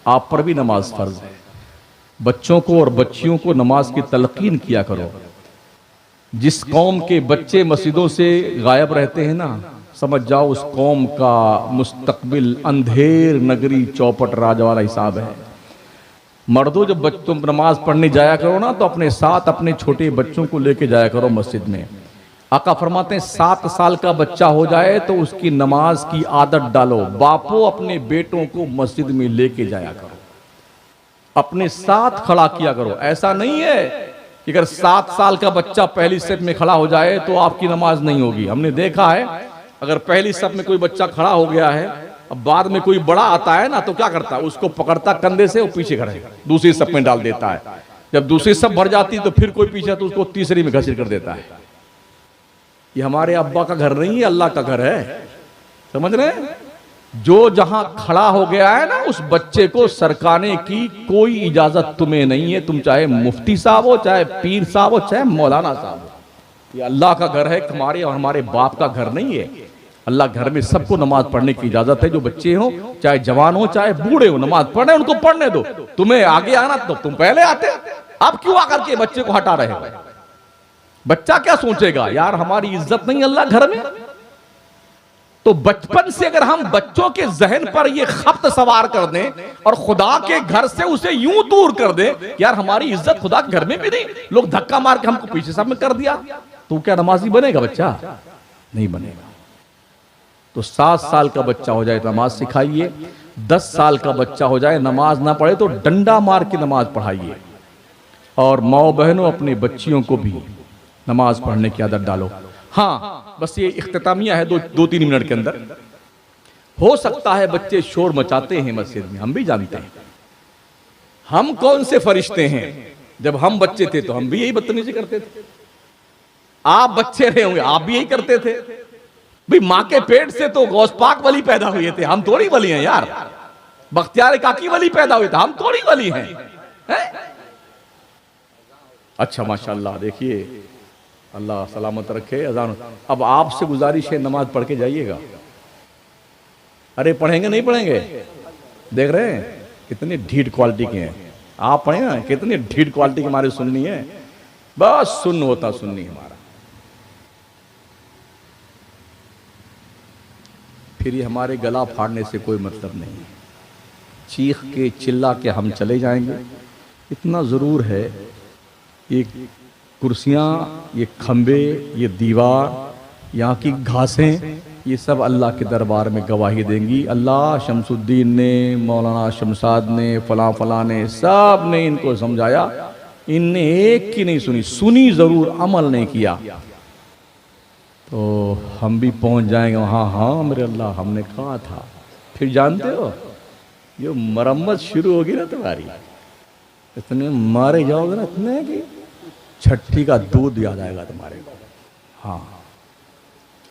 आप पर भी नमाज फ़र्ज है। बच्चों को और बच्चियों को नमाज की तलकीन किया करो। जिस कौम के बच्चे मस्जिदों से गायब रहते हैं ना, समझ जाओ उस कौम का मुस्तकबिल अंधेर नगरी चौपट राज वाला हिसाब है। मर्दों, जब तुम नमाज पढ़ने जाया करो ना तो अपने साथ अपने छोटे बच्चों को लेके जाया करो मस्जिद में। आका फरमाते हैं 7 साल का बच्चा हो जाए तो उसकी नमाज की आदत डालो। बापो अपने बेटों को मस्जिद में लेके जाया करो, अपने साथ खड़ा किया करो। ऐसा नहीं है कि अगर 7 साल का बच्चा पहली स्टेप में खड़ा हो जाए तो आपकी नमाज नहीं होगी। हमने देखा है, अगर पहली स्टेप में कोई बच्चा खड़ा हो गया है, अब बाद में कोई बड़ा आता है ना तो क्या करता है, उसको पकड़ता कंधे से, वो पीछे खड़े दूसरी स्टेप में डाल देता है। जब दूसरी स्टेप भर जाती है तो फिर कोई पीछे तो उसको तीसरी में घसीट कर देता है। ये हमारे अब्बा का घर नहीं है, अल्लाह का घर है। समझ रहे हैं? जो जहां खड़ा हो गया है ना, उस बच्चे को सरकाने की कोई इजाजत तुम्हें नहीं है। तुम चाहे मुफ्ती साहब हो, चाहे पीर साहब हो, चाहे मौलाना साहब हो। ये अल्लाह का घर है, तुम्हारे और हमारे बाप का घर नहीं है। अल्लाह घर में सबको नमाज पढ़ने की इजाजत है। जो बच्चे हो, चाहे जवान हो, चाहे बूढ़े हो, नमाज पढ़े, उनको पढ़ने दो। तुम्हें आगे आना तो तुम पहले आते, आप क्यों आकर के बच्चे को हटा रहे हो? बच्चा क्या सोचेगा, यार हमारी इज्जत नहीं अल्लाह घर में? तो बचपन से अगर हम बच्चों के जहन पर ये खप्त सवार कर दें और खुदा के घर से उसे यूं दूर कर दें, यार हमारी इज्जत खुदा के घर में भी नहीं, लोग धक्का मार के हमको पीछे सब में कर दिया, तो क्या नमाजी बनेगा बच्चा? नहीं बनेगा। तो 7 साल का बच्चा हो जाए तो नमाज सिखाइए, 10 साल का बच्चा हो जाए नमाज ना पढ़े तो डंडा मार के नमाज पढ़ाइए। और माओ बहनों, अपनी बच्चियों को भी नमाज पढ़ने की आदत डालो। हाँ, बस ये इख्तितामिया है 2-3 मिनट के अंदर। हो सकता है बच्चे शोर मचाते हैं मस्जिद में, हम भी जानते हैं। हम कौन से फरिश्ते हैं? जब हम बच्चे थे तो हम भी यही बदतमीजी करते थे। आप बच्चे रहे होंगे, आप भी यही करते थे। भाई माँ के पेट से तो गौस पाक वली पैदा हुए थे, हम थोड़ी वली हैं यार। बख्तियार काकी वली पैदा हुए थे, हम थोड़ी वली हैं, है? अच्छा माशाल्लाह, देखिए अल्लाह सलामत रखे। अजान, अब आपसे गुजारिश है नमाज पढ़ के जाइएगा। अरे पढ़ेंगे नहीं पढ़ेंगे? देख रहे हैं कितनी ढीठ क्वालिटी के हैं। आप पढ़े ना, कितनी ढीठ क्वालिटी की हमारी सुननी है, बस सुन होता सुननी हमारा। फिर ये हमारे गला फाड़ने से कोई मतलब नहीं है। चीख के चिल्ला के हम चले जाएंगे। इतना ज़रूर है, ये कुर्सियाँ, ये खंबे, ये दीवार, यहाँ की घासें, ये सब अल्लाह के दरबार में गवाही देंगी। अल्लाह शमसुद्दीन ने, मौलाना शमशाद ने, फलां फलां ने, सब ने इनको समझाया, इनने एक की नहीं सुनी, सुनी ज़रूर, अमल नहीं किया। तो हम भी पहुंच जाएंगे वहाँ, हाँ मेरे अल्लाह हमने कहा था। फिर जानते हो ये मरम्मत शुरू होगी ना तुम्हारी, इतने मारे जाओगे ना, इतने कि छठी का दूध याद आएगा तुम्हारे को। हाँ,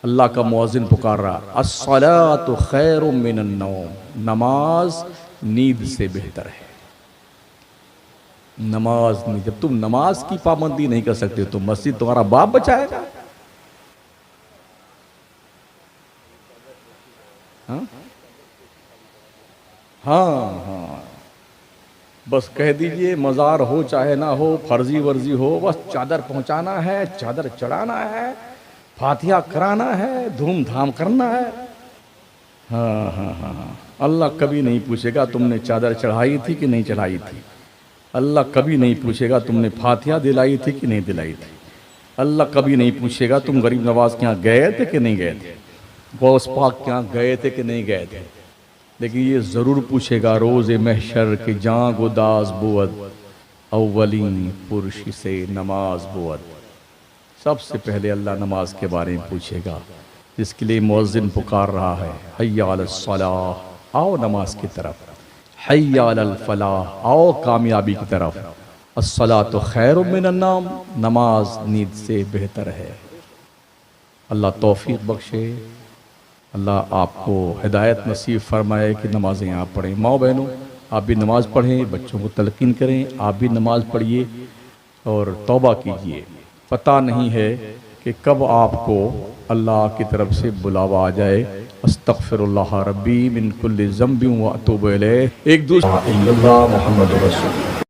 अल्लाह का मुअज्जिन पुकार रहा, अस्सलातु खैरुम मिनन नौम, नमाज नींद से बेहतर है। नमाज नहीं, जब तुम नमाज की पाबंदी नहीं कर सकते तो मस्जिद तुम्हारा बाप बचाएगा? हाँ हाँ हाँ, बस कह दीजिए मज़ार हो चाहे ना हो, फर्जी वर्जी हो, बस चादर पहुंचाना है, चादर चढ़ाना है, फातिहा कराना है, धूमधाम करना है। हाँ हाँ हाँ हाँ, अल्लाह कभी नहीं पूछेगा तुमने चादर चढ़ाई थी कि नहीं चढ़ाई थी। अल्लाह कभी नहीं पूछेगा तुमने फातिहा दिलाई थी कि नहीं दिलाई थी। अल्लाह कभी नहीं पूछेगा तुम गरीब नवाज के यहाँ गए थे कि नहीं गए थे, गौस पाक के यहाँ गए थे कि नहीं गए थे। लेकिन ये ज़रूर पूछेगा रोज़े महशर के जां गुदास बुअद, अव्वलीन पुरुष से नमाज बुअद। सबसे पहले अल्लाह नमाज के बारे में पूछेगा, जिसके लिए मुअज्जिन पुकार रहा है, हय्या अलस सलाह, आओ नमाज की तरफ, हय्या अलल फलाह, आओ कामयाबी की तरफ, अस्सलातु खैरुम मिनन नौम, नमाज नींद से बेहतर है। अल्लाह तौफीक बख्शे, अल्लाह आपको हिदायत नसीब फरमाए कि नमाज़ें आप पढ़ें। माँ बहनों, आप भी नमाज़ पढ़ें, बच्चों को तलकीन करें, आप भी नमाज़ पढ़िए और तौबा कीजिए। पता नहीं है कि कब आपको अल्लाह की तरफ से बुलावा आ जाए। अस्तगफिरुल्लाह रब्बी मिन कुल्लि ज़ंबिन व अतूबु इलैह। एक दूसरा